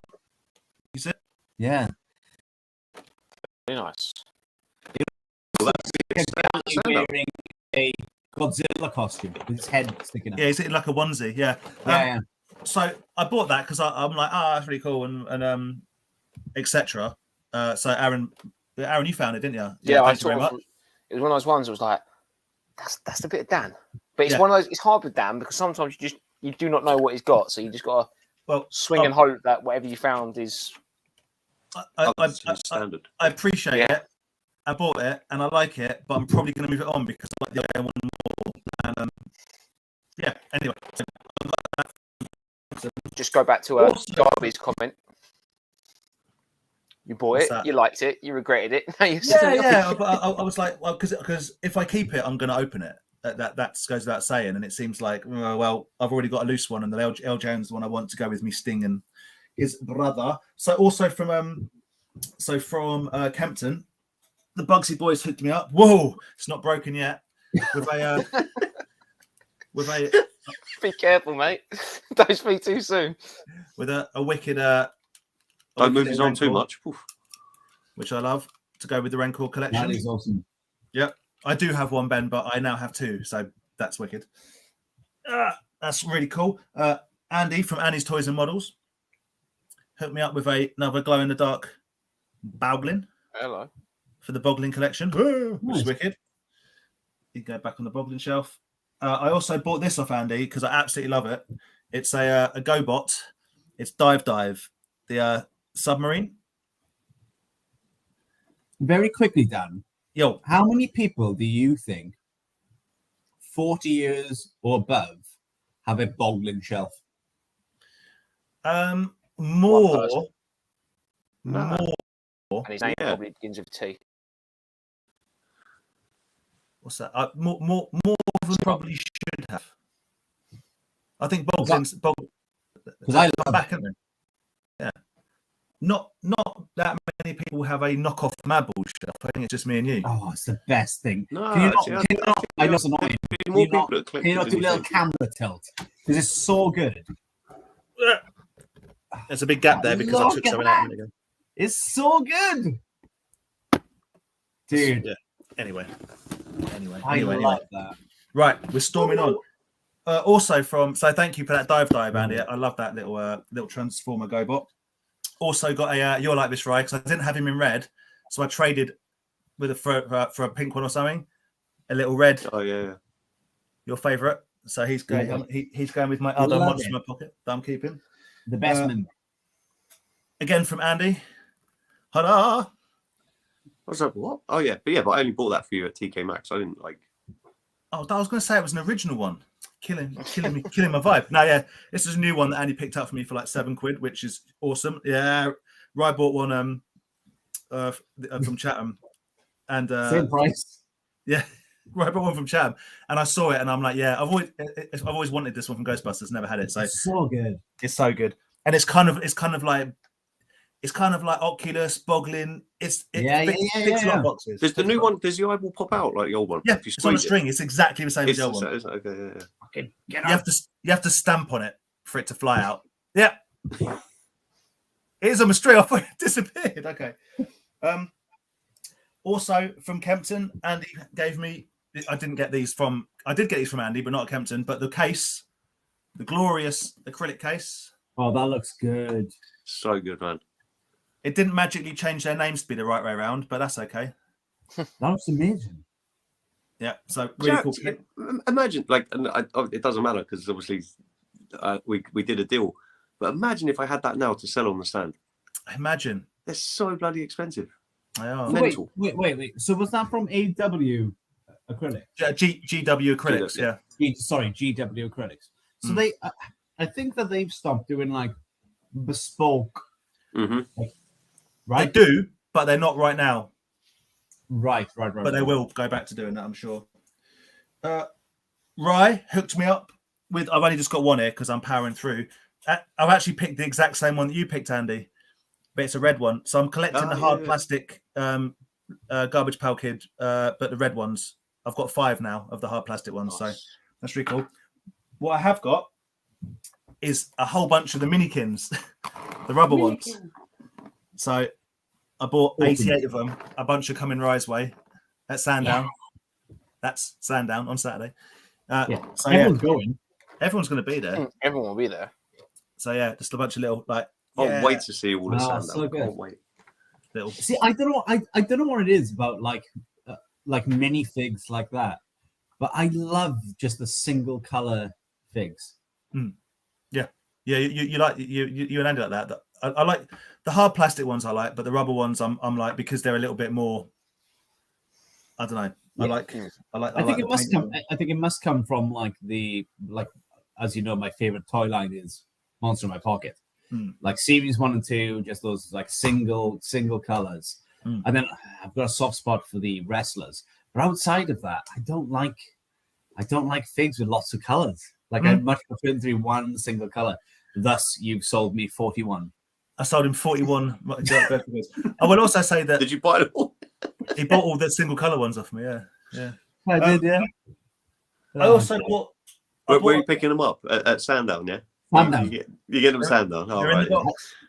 You said? Yeah. Very nice. Wearing a Godzilla costume with his head sticking out. Yeah, he's in like a onesie. Yeah. Yeah. So I bought that because I'm like, that's really cool, and etc. So Aaron, you found it, didn't you? Yeah, I thank you very sort of. much. It was one of those ones that was like, that's the bit of Dan. But it's Yeah. one of those. It's hard with Dan because sometimes you do not know what he's got, so you just got to swing and hope that whatever you found is. Standard. I appreciate it. I bought it and I like it, but I'm probably going to move it on because I like the other one more. And yeah. Anyway, Just go back to Darby's comment. You bought it, you liked it, you regretted it. Now you're I was like, well, because if I keep it, I'm going to open it. That goes without saying. And it seems like, well, I've already got a loose one, and the L Jones one I want to go with me Sting and his brother. So also from Kempton, the Bugsy Boys hooked me up. Whoa, it's not broken yet. With a Be careful, mate. Don't speak too soon. With a wicked don't move his on too much. Oof. Which I love to go with the Rancor collection. That is awesome. Yep. I do have one, Ben, but I now have two, so that's wicked. That's really cool. Andy from Annie's Toys and Models hooked me up with another glow-in-the-dark Boglin. Hello. For the Boglin collection, which is wicked. You go back on the Boglin shelf. I also bought this off Andy because I absolutely love it. It's a GoBot. It's Dive, the submarine. Very quickly, Dan. Yo, how many people do you think 40 years or above have a Boglin shelf? More. And his name probably begins with T. What's that? More than probably should have. I think Boglin's because I love back. Yeah, not that many people have a knockoff Mad Ball shelf. I think it's just me and you. Oh, it's the best thing. No, I know it's annoying. Can you not do a little camera tilt? Because it's so good. There's a big gap there because I took something out a minute ago. It's so good, dude. Yeah. Anyway. I love that. Right, we're storming on. Also so thank you for that dive, Andy. I love that little Transformer GoBot. Also got a you'll like this, right? Because I didn't have him in red, so I traded with for a pink one or something. A little red. Oh yeah. Your favourite. So he's going. He's going with my other monster in my pocket that I'm keeping. The best member. Again from Andy. Hurrah! What's that? What? Oh yeah, but I only bought that for you at TK Maxx. I didn't like. Oh, I was going to say it was an original one. Killing my vibe. No, yeah, this is a new one that Andy picked up for me for like £7, which is awesome. Yeah, I bought one from Chatham, and same price. Yeah, I bought one from Chatham, and I saw it, and I'm like, yeah, I've always wanted this one from Ghostbusters. Never had it, so it's so good. It's so good, and it's kind of like Oculus, Boglin. It fits a lot of boxes. Does the new one? Does the eyeball pop out like the old one? Yeah, it's on a string. It's exactly the same as the old one. Okay, yeah. You have to stamp on it for it to fly out. Yeah, it is on the string. I thought it disappeared. Okay. Also from Kempton, Andy gave me. I did get these from Andy, but not Kempton. But the case, the glorious acrylic case. Oh, that looks good. So good, man. It didn't magically change their names to be the right way around, but that's okay. That looks amazing. Yeah, so really cool. Imagine, it doesn't matter because obviously we did a deal. But imagine if I had that now to sell on the stand. Imagine. They're so bloody expensive. They are. Mental. Wait. So was that from AW Acrylic? GW Acrylics, yeah. GW Acrylics. So they, I think that they've stopped doing like bespoke. Mm-hmm. Right? They do, but they're not right now. Right. But they will go back to doing that, I'm sure. Rye hooked me up with. I've only just got one here because I'm powering through. I've actually picked the exact same one that you picked, Andy, but it's a red one. So I'm collecting the hard plastic Garbage Pail Kid, but the red ones. I've got 5 now of the hard plastic ones, so that's really cool. What I have got is a whole bunch of the Minikins, the rubber ones. So I bought 88 of them. A bunch are coming Rise Way at Sandown. That's Sandown on Saturday. So everyone's going. Everyone's going to be there. Everyone will be there. So yeah, just a bunch of little like. I'll wait to see all the Sandown. So good. Can't wait. Little. See, I don't know. I don't know what it is about like minifigs like that, but I love just the single color figs. Yeah. You like you and Andy like that. I like the hard plastic ones. I like, but the rubber ones, I'm like because they're a little bit more. I don't know. Yeah. I think it the must paint come. I think it must come from like as you know, my favorite toy line is Monster in My Pocket. Like series 1 and 2, just those like single colors. And then I've got a soft spot for the wrestlers. But outside of that, I don't like figs with lots of colors. Like I'd much prefer them to be one single color. Thus, you've sold me 41. I sold him 41. I will also say that. Did you buy them all? He bought all the single color ones off me. Yeah. I did, yeah. I also bought. Where are you picking them up at Sandown? Yeah. Sandown. You get them Sandown. All right.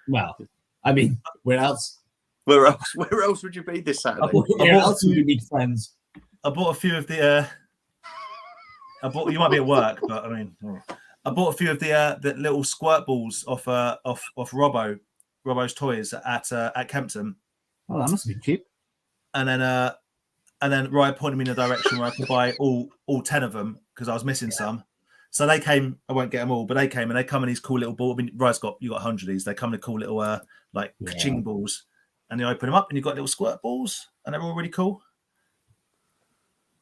Well, I mean, where else? Where else would you be this Saturday? Where else would you meet friends? I bought a few of the. You might be at work, but I mean, I bought a few of the little squirt balls off Robbo's Toys at Kempton. Oh, that must be cheap. And then Ryan pointed me in a direction where I could buy all 10 of them because I was missing some. So they came. I won't get them all, but they came and they come in these cool little balls. I mean, Ryan's got 100 of these. They come in cool little ka-ching balls, and you open them up and you've got little squirt balls, and they're all really cool.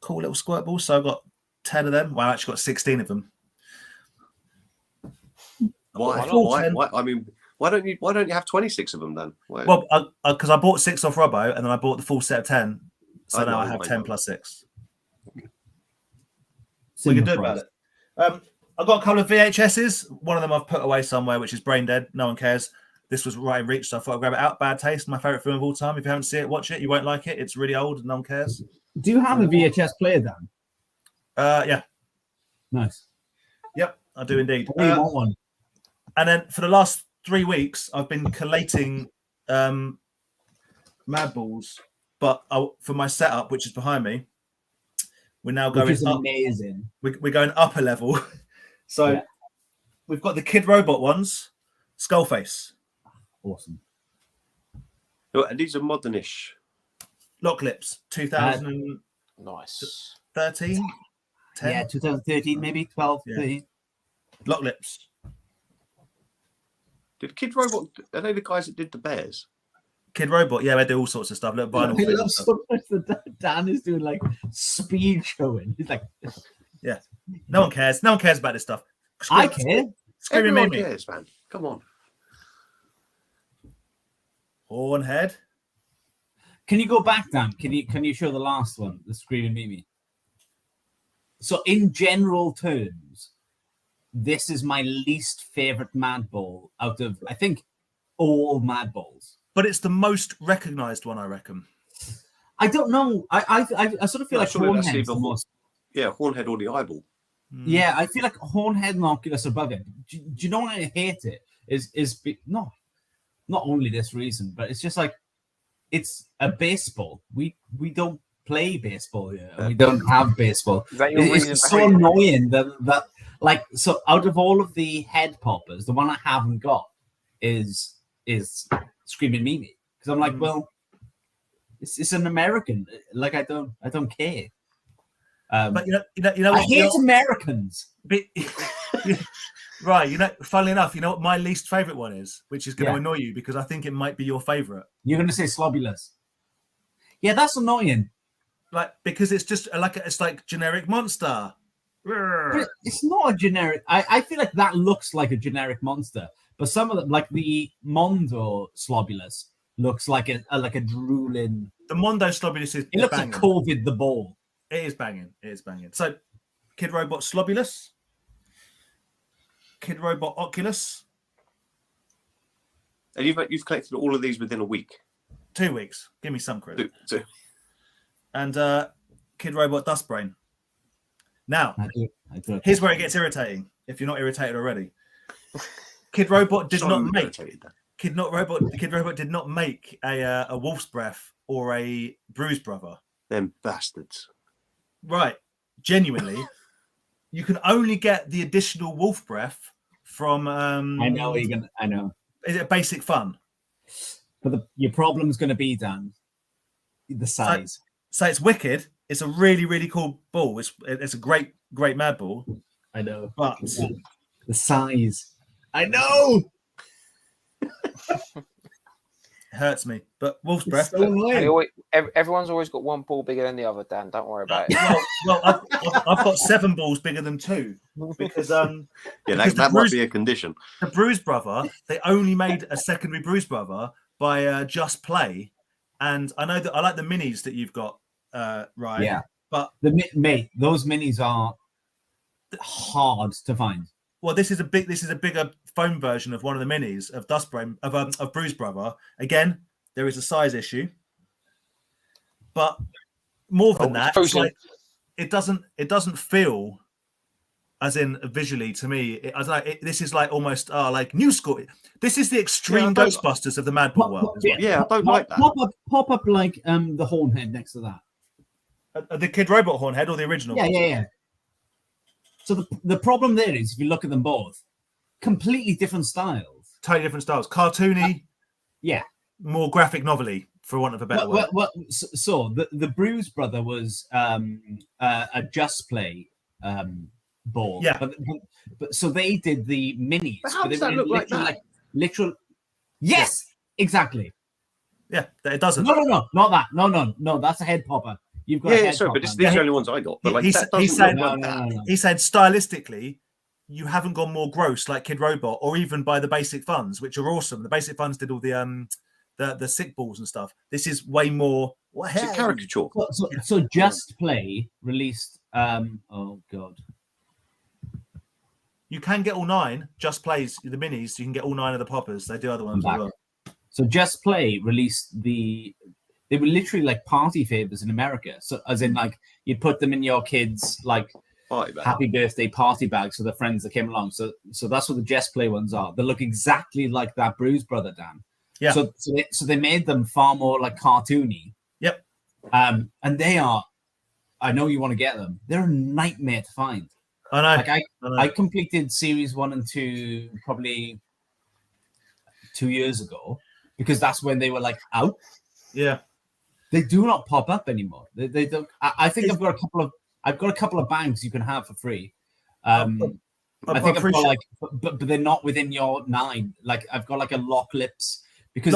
Cool little squirt balls. So I got 10 of them. Well, I actually got 16 of them. Why? I mean, why don't you have 26 of them then? Why? Well, because I bought 6 off Robbo, and then I bought the full set of 10. So now I have 10 plus 6. We can do about it. I've got a couple of VHSs. One of them I've put away somewhere, which is Brain Dead. No one cares. This was right in reach, so I thought I'd grab it out. Bad Taste, my favorite film of all time. If you haven't seen it, watch it. You won't like it. It's really old and no one cares. Do you have a VHS player then? Yeah. Nice. Yep, I do indeed. I want one. And then for the last 3 weeks, I've been collating Mad Balls, but for my setup, which is behind me, we're now going which is up. Amazing. We're going up a level. So we've got the Kid Robot ones, Skullface. Awesome. And these are modernish. Lock Lips, 2013. Nice. 10? Yeah, 2013, maybe 12, 13. Lock Lips. Did Kid Robot? Are they the guys that did the Bears? Kid Robot, yeah, they do all sorts of stuff. Little vinyl. I love so much that Dan is doing like speed showing. He's like, yeah, no one cares. No one cares about this stuff. I care. Screaming Everyone Mimi. cares, man. Come on. Hornhead. Can you go back, Dan? Can you show the last one, the Screaming Mimi? So, in general terms, this is my least favorite Mad Ball out of, I think, all Mad Balls. But it's the most recognized one, I reckon. I don't know. I sort of feel like Hornhead's the most. Yeah, Hornhead or the Eyeball. Yeah, I feel like Hornhead and Oculus above it. Do you know why I hate it? Not only this reason, but it's just like it's a baseball. We don't play baseball here. We don't have baseball. It's so annoying that like so out of all of the head poppers, the one I haven't got is Screaming Mimi. Because I'm like, well, it's an American. Like I don't care. But you know, I hate Americans. Right, funnily enough, you know what my least favorite one is, which is going to annoy you because I think it might be your favorite. You're going to say Slobulus. Yeah, that's annoying. Like because it's just it's like generic monster. But it's not a generic. I feel like that looks like a generic monster, but some of them, like the Mondo Slobulus, looks like a drooling. The Mondo Slobulus is. It looks banging. like COVID the ball. It is banging. So, Kid Robot Slobulus, Kid Robot Oculus. And you've collected all of these within a week. 2 weeks. Give me some credit. and Kid Robot Dust Brain. Now, I do. here's where it gets irritating. If you're not irritated already, Kid Robot did not make. Kid Robot did not make a Wolf's Breath or a Bruise Brother. Them bastards. Right. Genuinely, you can only get the additional Wolf Breath from. I know. Is it Basic Fun? But your problem's going to be, Dan, the size. So it's wicked. It's a really, really cool ball. It's a great mad ball. I know. But the size. I know. Hurts me. But Wolf's Breath. So everyone's always got one ball bigger than the other, Dan. Don't worry about it. Well, I've got 7 balls bigger than 2 because that might be a condition. The Bruise Brother, they only made a secondary Bruise Brother by Just Play, and I know that I like the minis that you've got, right? Yeah, but those minis are hard to find. Well, this is a bigger foam version of one of the minis of Dust Brain of Bruise Brother. Again, there is a size issue, but more than that, it's like, it doesn't feel as in visually to me. This is like almost like new school. This is the extreme Ghostbusters of the Madball world. Yeah, I don't like that. Pop up like the horn head next to that. The Kid Robot horn head or the original? Yeah. So the problem there is, if you look at them both, completely different styles. Totally different styles. Cartoony. Yeah. More graphic novelty, for want of a better word. So the Bruise Brother was a Just Play ball. Yeah. But so they did the minis. But how does that look like that? Literal. Yes, exactly. Yeah, it doesn't. No, not that. No, that's a head popper. You've got but these are the only ones I got. But he said stylistically, you haven't gone more gross like Kid Robot or even by the Basic Funds, which are awesome. The Basic Funds did all the sick balls and stuff. This is way more. It's a caricature. So Just Play released. Oh God. You can get all 9. Just Plays the minis. You can get all 9 of the poppers. They do other ones as well. So Just Play released they were literally like party favors in America. So as in like you'd put them in your kids' like happy birthday party bags for the friends that came along. So that's what the Just Play ones are. They look exactly like that Bruise Brother, Dan. Yeah. So they made them far more like cartoony. Yep. And they are. I know you want to get them. They're a nightmare to find. I know. Like I completed series 1 and 2 probably 2 years ago because that's when they were like out. Yeah. They do not pop up anymore. They don't. I think I've got a couple of bags you can have for free. I think I've got like, but they're not within your 9. Like I've got like a lock lips because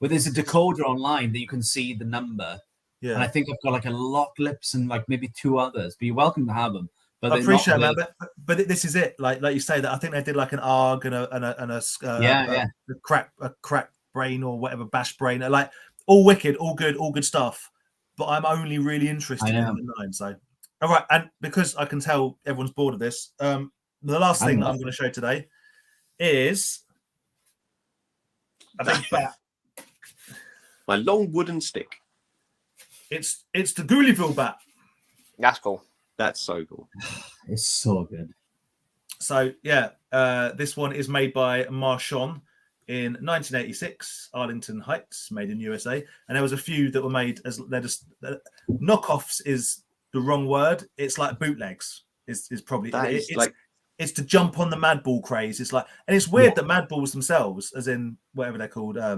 there's a decoder online that you can see the number. Yeah. And I think I've got like a lock lips and like maybe 2 others. But you're welcome to have them. But I appreciate that. But this is it. Like you say that I think they did like an ARG and a crack brain or whatever, bash brain. Like all wicked, all good stuff. But I'm only really interested in the 9. So, all right. And because I can tell everyone's bored of this, the last thing that I'm going to show today is a big bat. My long wooden stick. It's the Ghoulifiel Bat. That's cool. That's so cool. It's so good. So yeah, this one is made by Marchon in 1986, Arlington Heights, made in USA. And there was a few that were made as they're just knockoffs is the wrong word. It's like bootlegs. Is probably it's to jump on the Madball craze. It's like, and it's weird that Madballs themselves, as in whatever they're called. I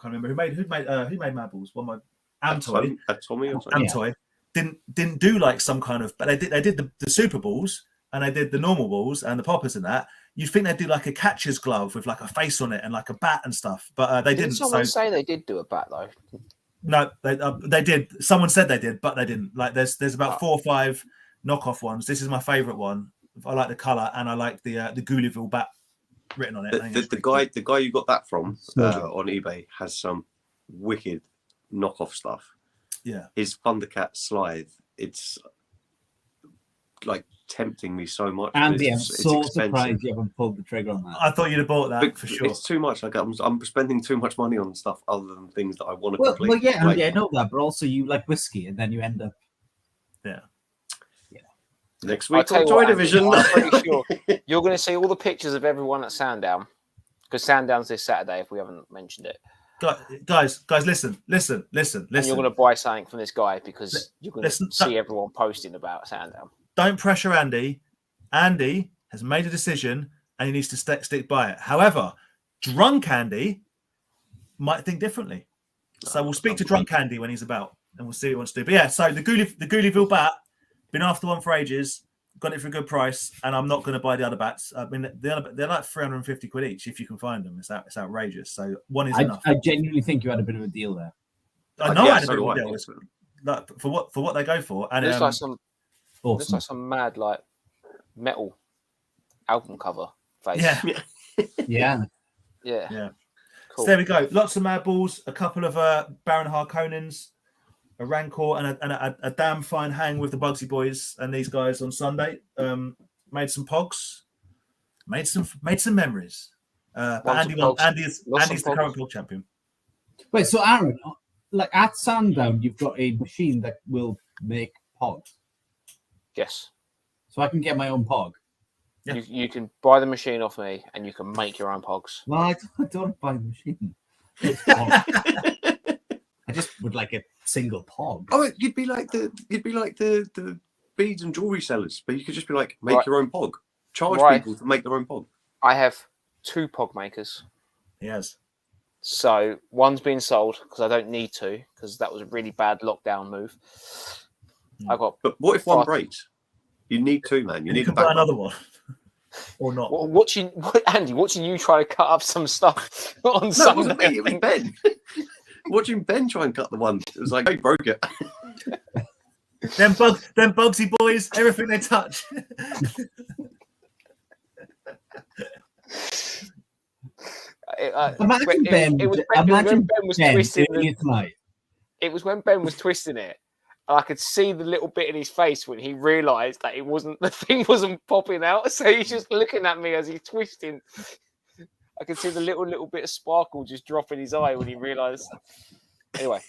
can't remember who made Madballs. One my Amtoy. Amtoy didn't do like some kind of, but they did the Super Balls and they did the normal balls and the poppers and that. You'd think they'd do like a catcher's glove with like a face on it and like a bat and stuff, but they didn't. Someone say they did do a bat though? No, they did. Someone said they did, but they didn't. Like there's about 4 or 5 knockoff ones. This is my favorite one. I like the color and I like the Ghoulifiel Bat written on it. The guy you got that from on eBay has some wicked knockoff stuff. Yeah, his Thundercat slide. It's like tempting me so much. Andy, I'm it's so expensive. surprised you haven't pulled the trigger on that. I thought you'd have bought that But for sure. it's too much. Like I'm spending too much money on stuff other than things that I want to Well, complete. yeah, like, Andy, I know that, but also you like whiskey, and then you end up. next I'll week tell on you Toy what, Andy, Division. I'm pretty sure you're going to see all the pictures of everyone at Sandown, because Sandown's this Saturday. If we haven't mentioned it, Guys, listen. and you're going to buy something from this guy because you're going to see everyone posting about Sandown. Don't pressure Andy. Andy has made a decision and he needs to stick by it. However, drunk Andy might think differently. So we'll speak to drunk Andy when he's about and we'll see what he wants to do. But yeah, so the Ghoulifiel Bat, been after one for ages, got it for a good price, and I'm not going to buy the other bats. I mean, they're like 350 quid each if you can find them. It's outrageous. So one is enough. I genuinely think you had a bit of a deal there. I know I had a bit of a deal. Like, for what they go for. And Looks like some awesome. looks like some mad like metal album cover face. Yeah. Cool. So there we go. Lots of Mad Balls, a couple of Baron Harkonnens, a Rancor, and a damn fine hang with the Bugsy Boys and these guys on Sunday. Made some pogs, made some memories. But Andy's the current world champion. Wait, so Aaron, like at Sandown, you've got a machine that will make pogs. Yes. So I can get my own pog. Yeah. You can buy the machine off me and you can make your own pogs. Well, I don't buy the machine. I just would like a single pog. Oh, you'd be like the beads and jewelry sellers, but you could just be like, make your own pog. Charge people to make their own pog. I have 2 pog makers. Yes. So one's been sold because I don't need to, because that was a really bad lockdown move. But what if one breaks? You need 2, man. You need to buy another one. Or not. Andy, watching you try to cut up some stuff on Sunday. It wasn't me, it was Ben. Watching Ben try and cut the one. It was like, he broke it. Them Bugsy Boys, everything they touch. Imagine Ben was twisting it tonight. It was when Ben was twisting it. I could see the little bit in his face when he realised that the thing wasn't popping out. So he's just looking at me as he's twisting. I could see the little bit of sparkle just drop in his eye when he realised. Anyway,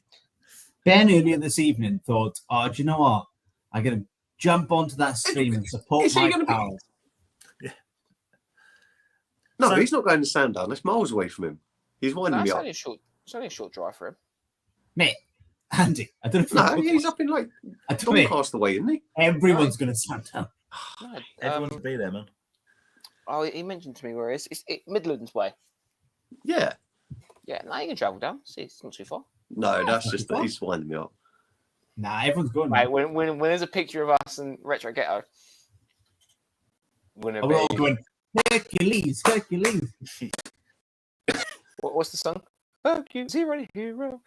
Ben earlier this evening thought, "Oh, do you know what? I'm gonna jump onto that stream and support my pals." Yeah. No, he's not going to Sandown. That's miles away from him. He's winding me up. It's only a short drive for him. Mate, Andy, I don't know. No, he's up in like Doncaster way, isn't he? Everyone's going to Sandown. No, everyone will be there, man. Oh, he mentioned to me where it is. It's Midlands way. Yeah. Yeah, now you can travel down. See, it's not too far. No, that's just that he's winding me up. Nah, everyone's going. Mate, when there's a picture of us and Retro Ghetto, we're all going, Hercules. What's the song? Hercules, hero.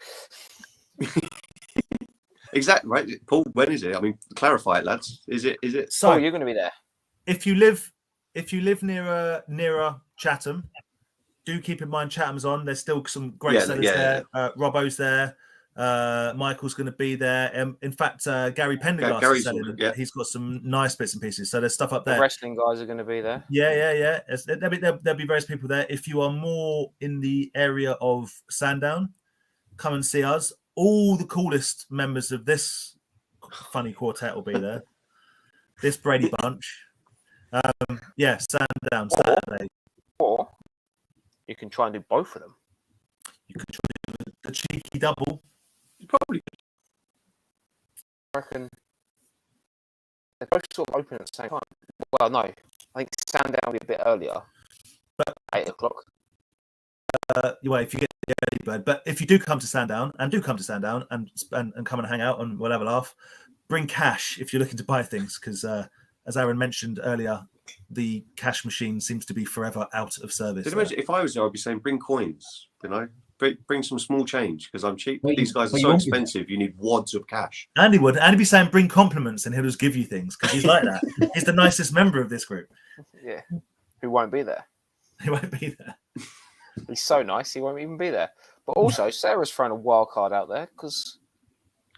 Exactly right, Paul. When is it? I mean, clarify it, lads. Is it? So you're going to be there. If you live nearer Chatham, do keep in mind Chatham's on. There's still some great sellers there. Robbo's there. Michael's going to be there. In fact, Gary Pendergast is selling. He's got some nice bits and pieces. So there's stuff up there. The wrestling guys are going to be there. Yeah. There'll be various people there. If you are more in the area of Sandown, come and see us. All the coolest members of this funny quartet will be there. This Brady bunch. Sandown Saturday. Or you can try and do both of them. You could try the cheeky double. You probably could. I reckon they're both sort of open at the same time. Well, no. I think Sandown will be a bit earlier. But 8 o'clock. If you get the early bird. But if you do come to Sandown and come and hang out and we'll have a laugh, bring cash if you're looking to buy things, because as Aaron mentioned earlier, the cash machine seems to be forever out of service. Imagine if I was there, I'd be saying bring coins, bring some small change because I'm cheap. Wait, these guys are so expensive. You need wads of cash. Andy would. Andy be saying bring compliments and he'll just give you things because he's like that. He's the nicest member of this group. Yeah. Who won't be there? He won't be there. He's so nice, he won't even be there. But also, Sarah's thrown a wild card out there because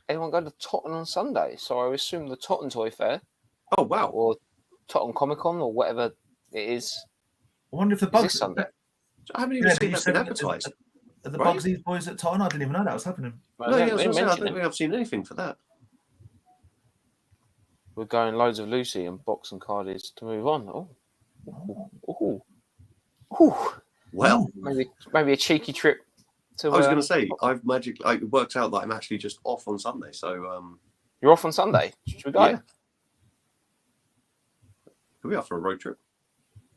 anyone go to Totten on Sunday. So I assume the Totten Toy Fair Oh wow! or Tottenham Comic Con or whatever it is. I wonder if the Is Bugs this Sunday? I haven't even Yeah, seen you that said been that- advertised. Are the Right. Bugsy's boys at Tottenham? I didn't even know that was happening. Well, No, they- yeah, I was they going to say, I mention don't it. think I've seen anything for that. We're going loads of Lucy and box and cardies to move on. Oh, ooh. Well, Maybe a cheeky trip to. I was going to say, it worked out that I'm actually just off on Sunday. So, You're off on Sunday. Should we go? yeah. Could we out for a road trip?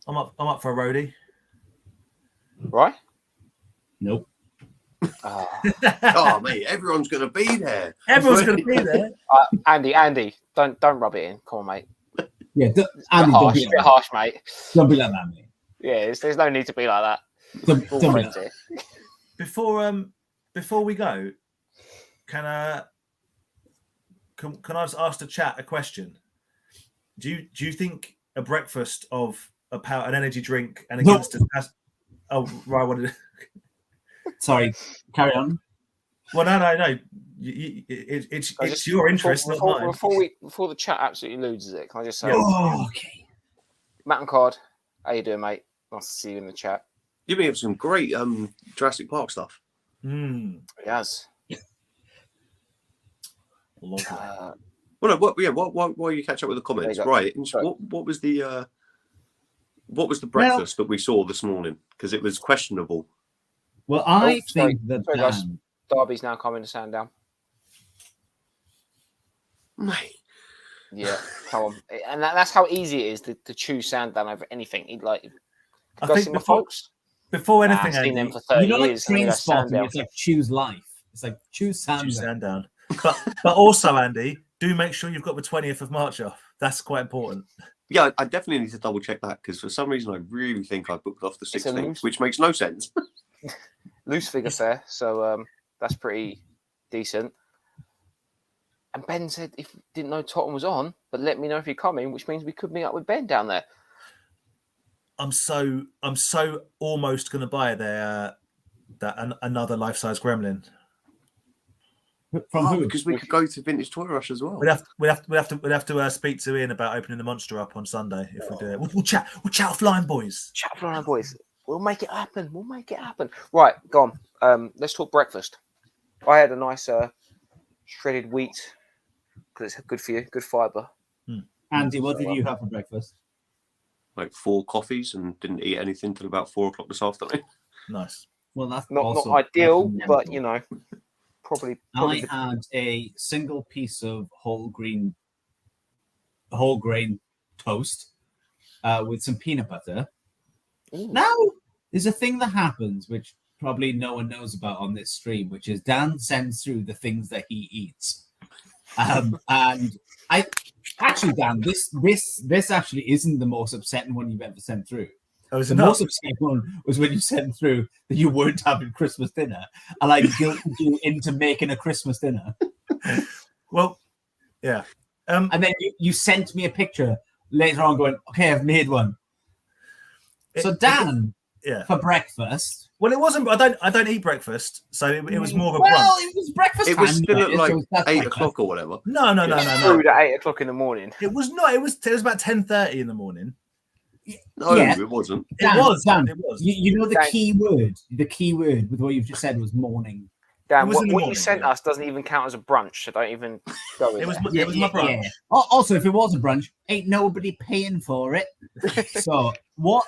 I'm up for a roadie. Right? Nope. Oh, mate, everyone's going to be there. Everyone's going to be there. Andy, don't rub it in. Come on, mate. Yeah, Andy, Andy, don't be bit like that. harsh, mate. Don't be like that, mate. Yeah, there's no need to be like that. Don't, We're all don't be friends like here. Before we go, can I just ask the chat a question? Do you think a breakfast of an energy drink and a No. Ginsters has? Oh right, what did it? Sorry, carry on. Well, no. It's your interest, not mine. Before the chat absolutely loses it, can I just say, Oh, okay. Matt and Card, how you doing, mate? Nice to see you in the chat. You've been having some great Jurassic Park stuff. Yes. Lovely. Well, no, while you catch up with the comments, There you go. right? And what was the breakfast that we saw this morning? Because it was questionable. Well, I sorry. think that Sorry, guys. Dan, Derby's now coming to Sandown. Mate, Yeah, come on. And that's how easy it is to choose Sandown over anything. I Go think see my folks. before Nah, anything, I've seen them Andy, for 30 you know, like years. and train go spotting, Sandown. it's like choose life. It's like choose Sandown. choose Sandown. But also, Andy, do make sure you've got the 20th of March off. That's quite important. yeah, I definitely need to double check that because for some reason I really think I booked off the It's a 16th, loose- which makes no sense. Loose figure fair, so that's pretty decent. And Ben said if didn't know Tottenham was on, but let me know if you're coming, which means we could meet up with Ben down there. I'm so almost going to buy another life-size gremlin. From who? Because we could go to Vintage Toy Rush as well. We'd have to speak to Ian about opening the monster up on Sunday if we do it. We'll chat offline, boys. Chat for our boys. We'll make it happen. Right, go on. Let's talk breakfast. I had a nice shredded wheat because it's good for you, good fibre. Andy, what did you have for breakfast? Like 4 coffees and didn't eat anything till about 4 o'clock this afternoon. Nice. Well, that's Not also ideal, that's but mental. probably I had a single piece of whole grain toast with some peanut butter. Ooh. Now, there's a thing that happens which probably no one knows about on this stream, which is Dan sends through the things that he eats. And I actually, Dan, this actually isn't the most upsetting one you've ever sent through. The most upsetting one was when you sent through that you weren't having Christmas dinner, and I guilted you into making a Christmas dinner. Well, yeah. And then you sent me a picture later on going, okay, I've made one. So Dan, for breakfast. Well, it wasn't. I don't eat breakfast, so it was more of a well, brunch. it was breakfast. It was time, still at like so that's 8 breakfast. o'clock or whatever. No. Food at 8 o'clock in the morning. It was not. It was about 10:30 in the morning. No, Yeah. it wasn't. Dan, It was. Dan, It was. You know the Dan. key word. The key word with what you've just said was morning. Dan, It was what in the you morning, sent yeah. us doesn't even count as a brunch, so don't even go with It was. that. It was my brunch. Also, if it was a brunch, ain't nobody paying for it. So what?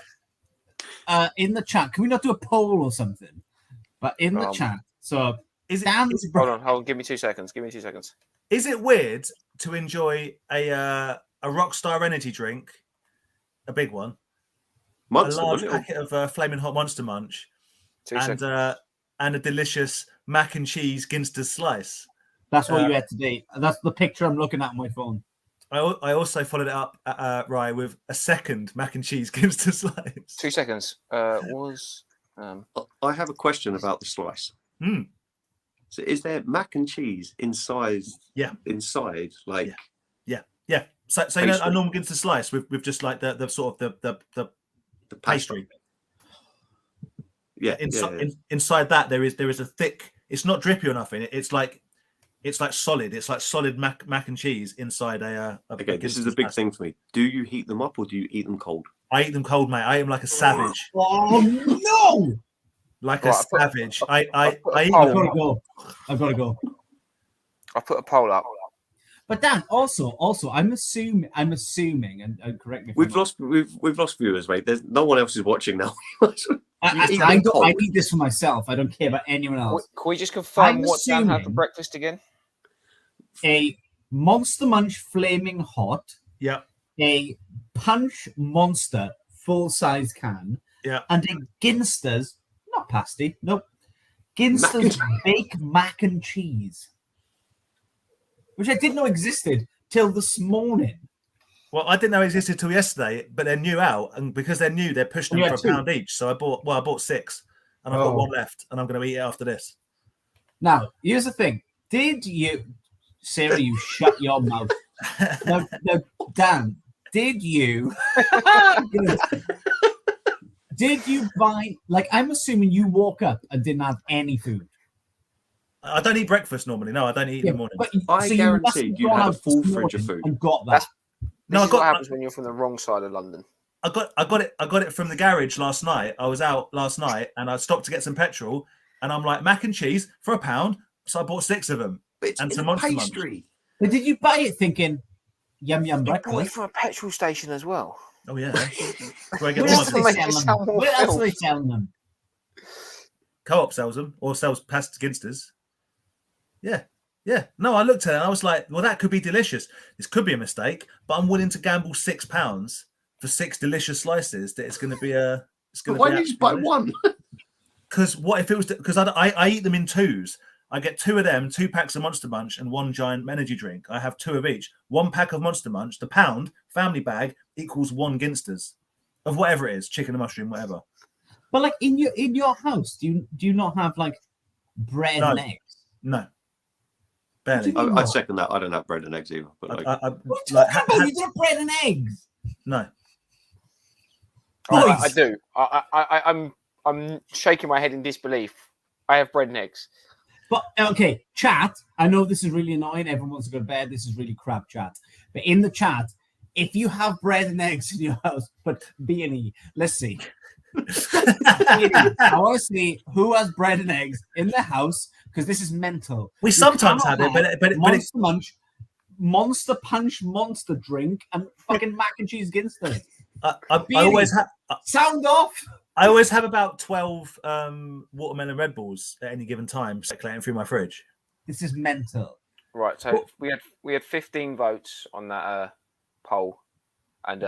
In the chat, can we not do a poll or something? But in the chat, so Is it? Dan's Hold on. Give me 2 seconds. Is it weird to enjoy a Rockstar energy drink, a big one, Monster, a large wasn't it? packet of Flaming Hot Monster Munch, 2 and seconds. and a delicious mac and cheese Ginsters slice? That's what you had today. That's the picture I'm looking at on my phone. I also followed it up, Rye, with a second mac and cheese Ginsters slice. 2 seconds. I have a question about the slice. So is there mac and cheese inside? Yeah. Inside, like Yeah. So you know, a Pastry. normal Ginsters slice with just like the sort of the the pastry. Yeah. Inside that there is a thick. It's not drippy or nothing. It's like It's like solid. It's like solid mac and cheese inside a Okay, this is a big thing for me. Do you heat them up or do you eat them cold? I eat them cold, mate. I eat them like a savage. Oh no! Like Right, a savage. I eat I've them. got to go. I've got to go. I'll put a poll up. But Dan, also, I'm assuming, and correct me if We've lost viewers, mate. There's no one else is watching now. I need this for myself. I don't care about anyone else. Can we just confirm I'm what Dan had for assuming- breakfast again? A Monster Munch Flaming Hot, Yeah. a Punch Monster full-size can, Yeah. and a Ginsters, not pasty, nope, Ginsters baked mac and cheese, which I didn't know existed till this morning. Well, I didn't know it existed till yesterday, but they're new out, and because they're new, they're pushing them for £1 each. So I bought 6, and I've got 1 left, and I'm going to eat it after this. Now, here's the thing: did you, Sarah? You shut your mouth. No, Dan. Did you? Did you buy? Like, I'm assuming you woke up and didn't have any food. I don't eat breakfast normally. No, I don't eat in the morning. But, I guarantee you had a full fridge of food. And got that. This is what happens when you're from the wrong side of London. I got it from the garage last night. I was out last night and I stopped to get some petrol, and I'm like, mac and cheese for £1, so I bought 6 of them. It's and some pastry. But did you buy it thinking, yum yum You bought it breakfast? from a petrol station as well. Oh yeah. Do I get Where else one? are they selling them? Where else are they selling them? Co-op sells them or sells past Ginsters. Yeah. Yeah. No, I looked at it and I was like, well, that could be delicious. This could be a mistake, but I'm willing to gamble £6 for 6 delicious slices that it's going to be a. It's going to Why be did you just buy one? Because what if it was? Because I eat them in 2s. I get 2 of them, 2 packs of Monster Munch, and 1 giant energy drink. I have 2 of each. 1 pack of Monster Munch, the pound family bag equals 1 Ginsters of whatever it is, chicken and mushroom, whatever. But like in your house, do you not have like bread and eggs? No, barely. I'd second that. I don't have bread and eggs either. But like, What do you talking about? You don't have bread and eggs? no. I do. I'm shaking my head in disbelief. I have bread and eggs. But okay, chat. I know this is really annoying. Everyone wants to go to bed. This is really crap chat. But in the chat, if you have bread and eggs in your house, but B&E, let's see. I want to see who has bread and eggs in their house, because this is mental. We sometimes have it, but Monster Munch, Monster Punch, Monster Drink, and fucking mac and cheese Ginster. I always have. Sound off. I always have about 12 watermelon Red Bulls at any given time circulating through my fridge. This is mental. Right, so we had 15 votes on that poll, and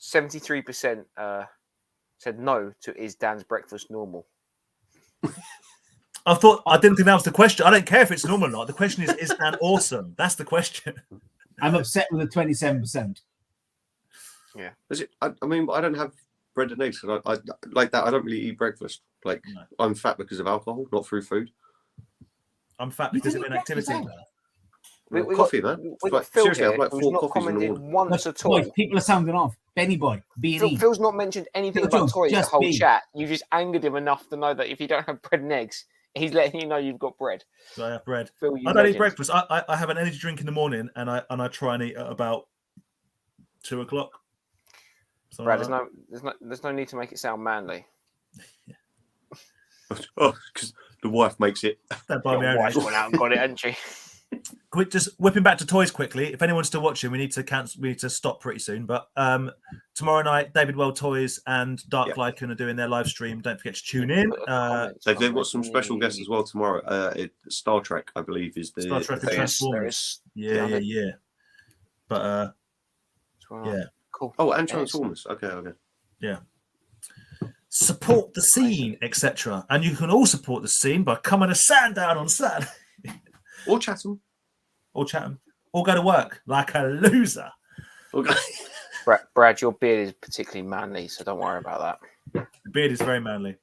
73% said no to is Dan's breakfast normal. I didn't think that was the question. I don't care if it's normal or not. The question is Dan awesome? That's the question. I'm upset with the 27%. Yeah. is it? I mean, I don't have bread and eggs. I like that. I don't really eat breakfast. Like, No. I'm fat because of alcohol, not through food. I'm fat because of inactivity. We Coffee, got, man. We Like, got Phil seriously, here, I've like who's 4 not coffees in the commented morning. once at all. Boys, people are sounding off. Benny boy, B&E. Phil's not mentioned anything Phil about Jones, toys the just whole be. chat. You just angered him enough to know that if you don't have bread and eggs, he's letting you know you've got bread. So I have bread. Phil, you I don't eat legend. breakfast. I have an energy drink in the morning, and I try and eat at about 2 o'clock. Brad, there's no need to make it sound manly. Oh, because the wife makes it. Don't buy me Your own wife eggs. went out and got it, hadn't she? Quick, just whipping back to toys quickly. If anyone's still watching, we need to cancel. We need to stop pretty soon. But tomorrow night, David Well Toys and Dark Lycan are doing their live stream. Don't forget to tune in. They've got some special guests as well tomorrow. Star Trek, I believe, is the Star Trek and thing. Transformers. Yeah. But yeah. Cool. Oh, and Transformers. Okay. Yeah. Support the scene, etc. And you can all support the scene by coming to Sandown on Saturday. Or Chatham. Or Chatham. Or go to work like a loser. Okay. Brad, your beard is particularly manly, so don't worry about that. The beard is very manly.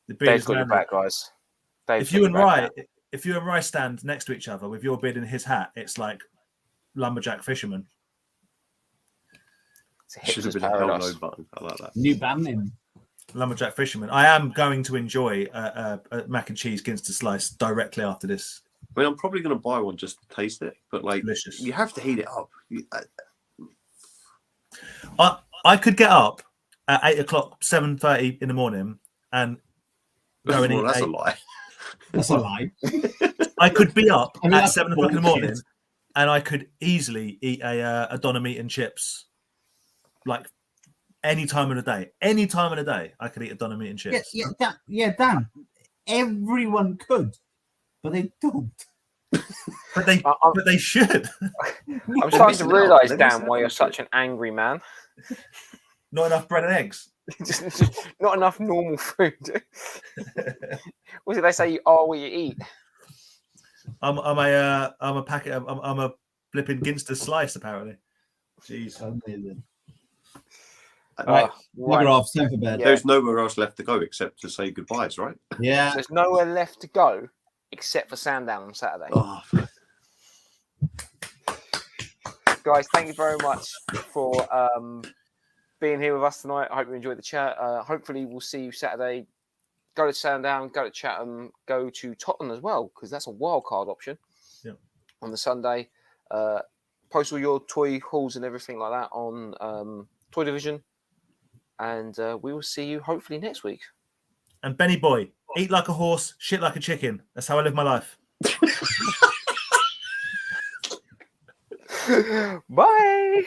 The beard Dave's is got your manly. back, guys. Dave's If you got and your back Rye, if you and Rye stand next to each other with your beard and his hat, it's like lumberjack fisherman. It's a Should have hipster's been a hell paradise. no button. I like that. New band name. Lumberjack fisherman. I am going to enjoy a mac and cheese Ginster slice directly after this I mean, I'm probably going to buy one just to taste it, but like, Delicious. you have to heat it up. I could get up at 8 o'clock, 7:30 in the morning, and go and Well, eat. that's a lie. That's a lie. I could be up I mean, at that's 7 o'clock in the bullshit. morning, and I could easily eat a doner meat and chips, like any time of the day. Any time of the day, I could eat a doner meat and chips. Dan. Everyone could, but they don't. But they should. I'm starting to realise, Dan, why you're such an angry man. Not enough bread and eggs. just not enough normal food. What did they say? You are what you eat. I'm a packet. I'm a flipping Ginster slice apparently. Jeez. Amazing. Right. Bugger off, time for bed. Yeah. There's nowhere else left to go except to say goodbyes, right? Yeah. There's nowhere left to go except for Sandown on Saturday. Oh, Guys, thank you very much for being here with us tonight. I hope you enjoyed the chat. Hopefully, we'll see you Saturday. Go to Sandown, go to Chatham, go to Tottenham as well, because that's a wild card option on the Sunday. Post all your toy hauls and everything like that on Toy Division. And we will see you hopefully next week. And Benny boy, eat like a horse, shit like a chicken. That's how I live my life. Bye.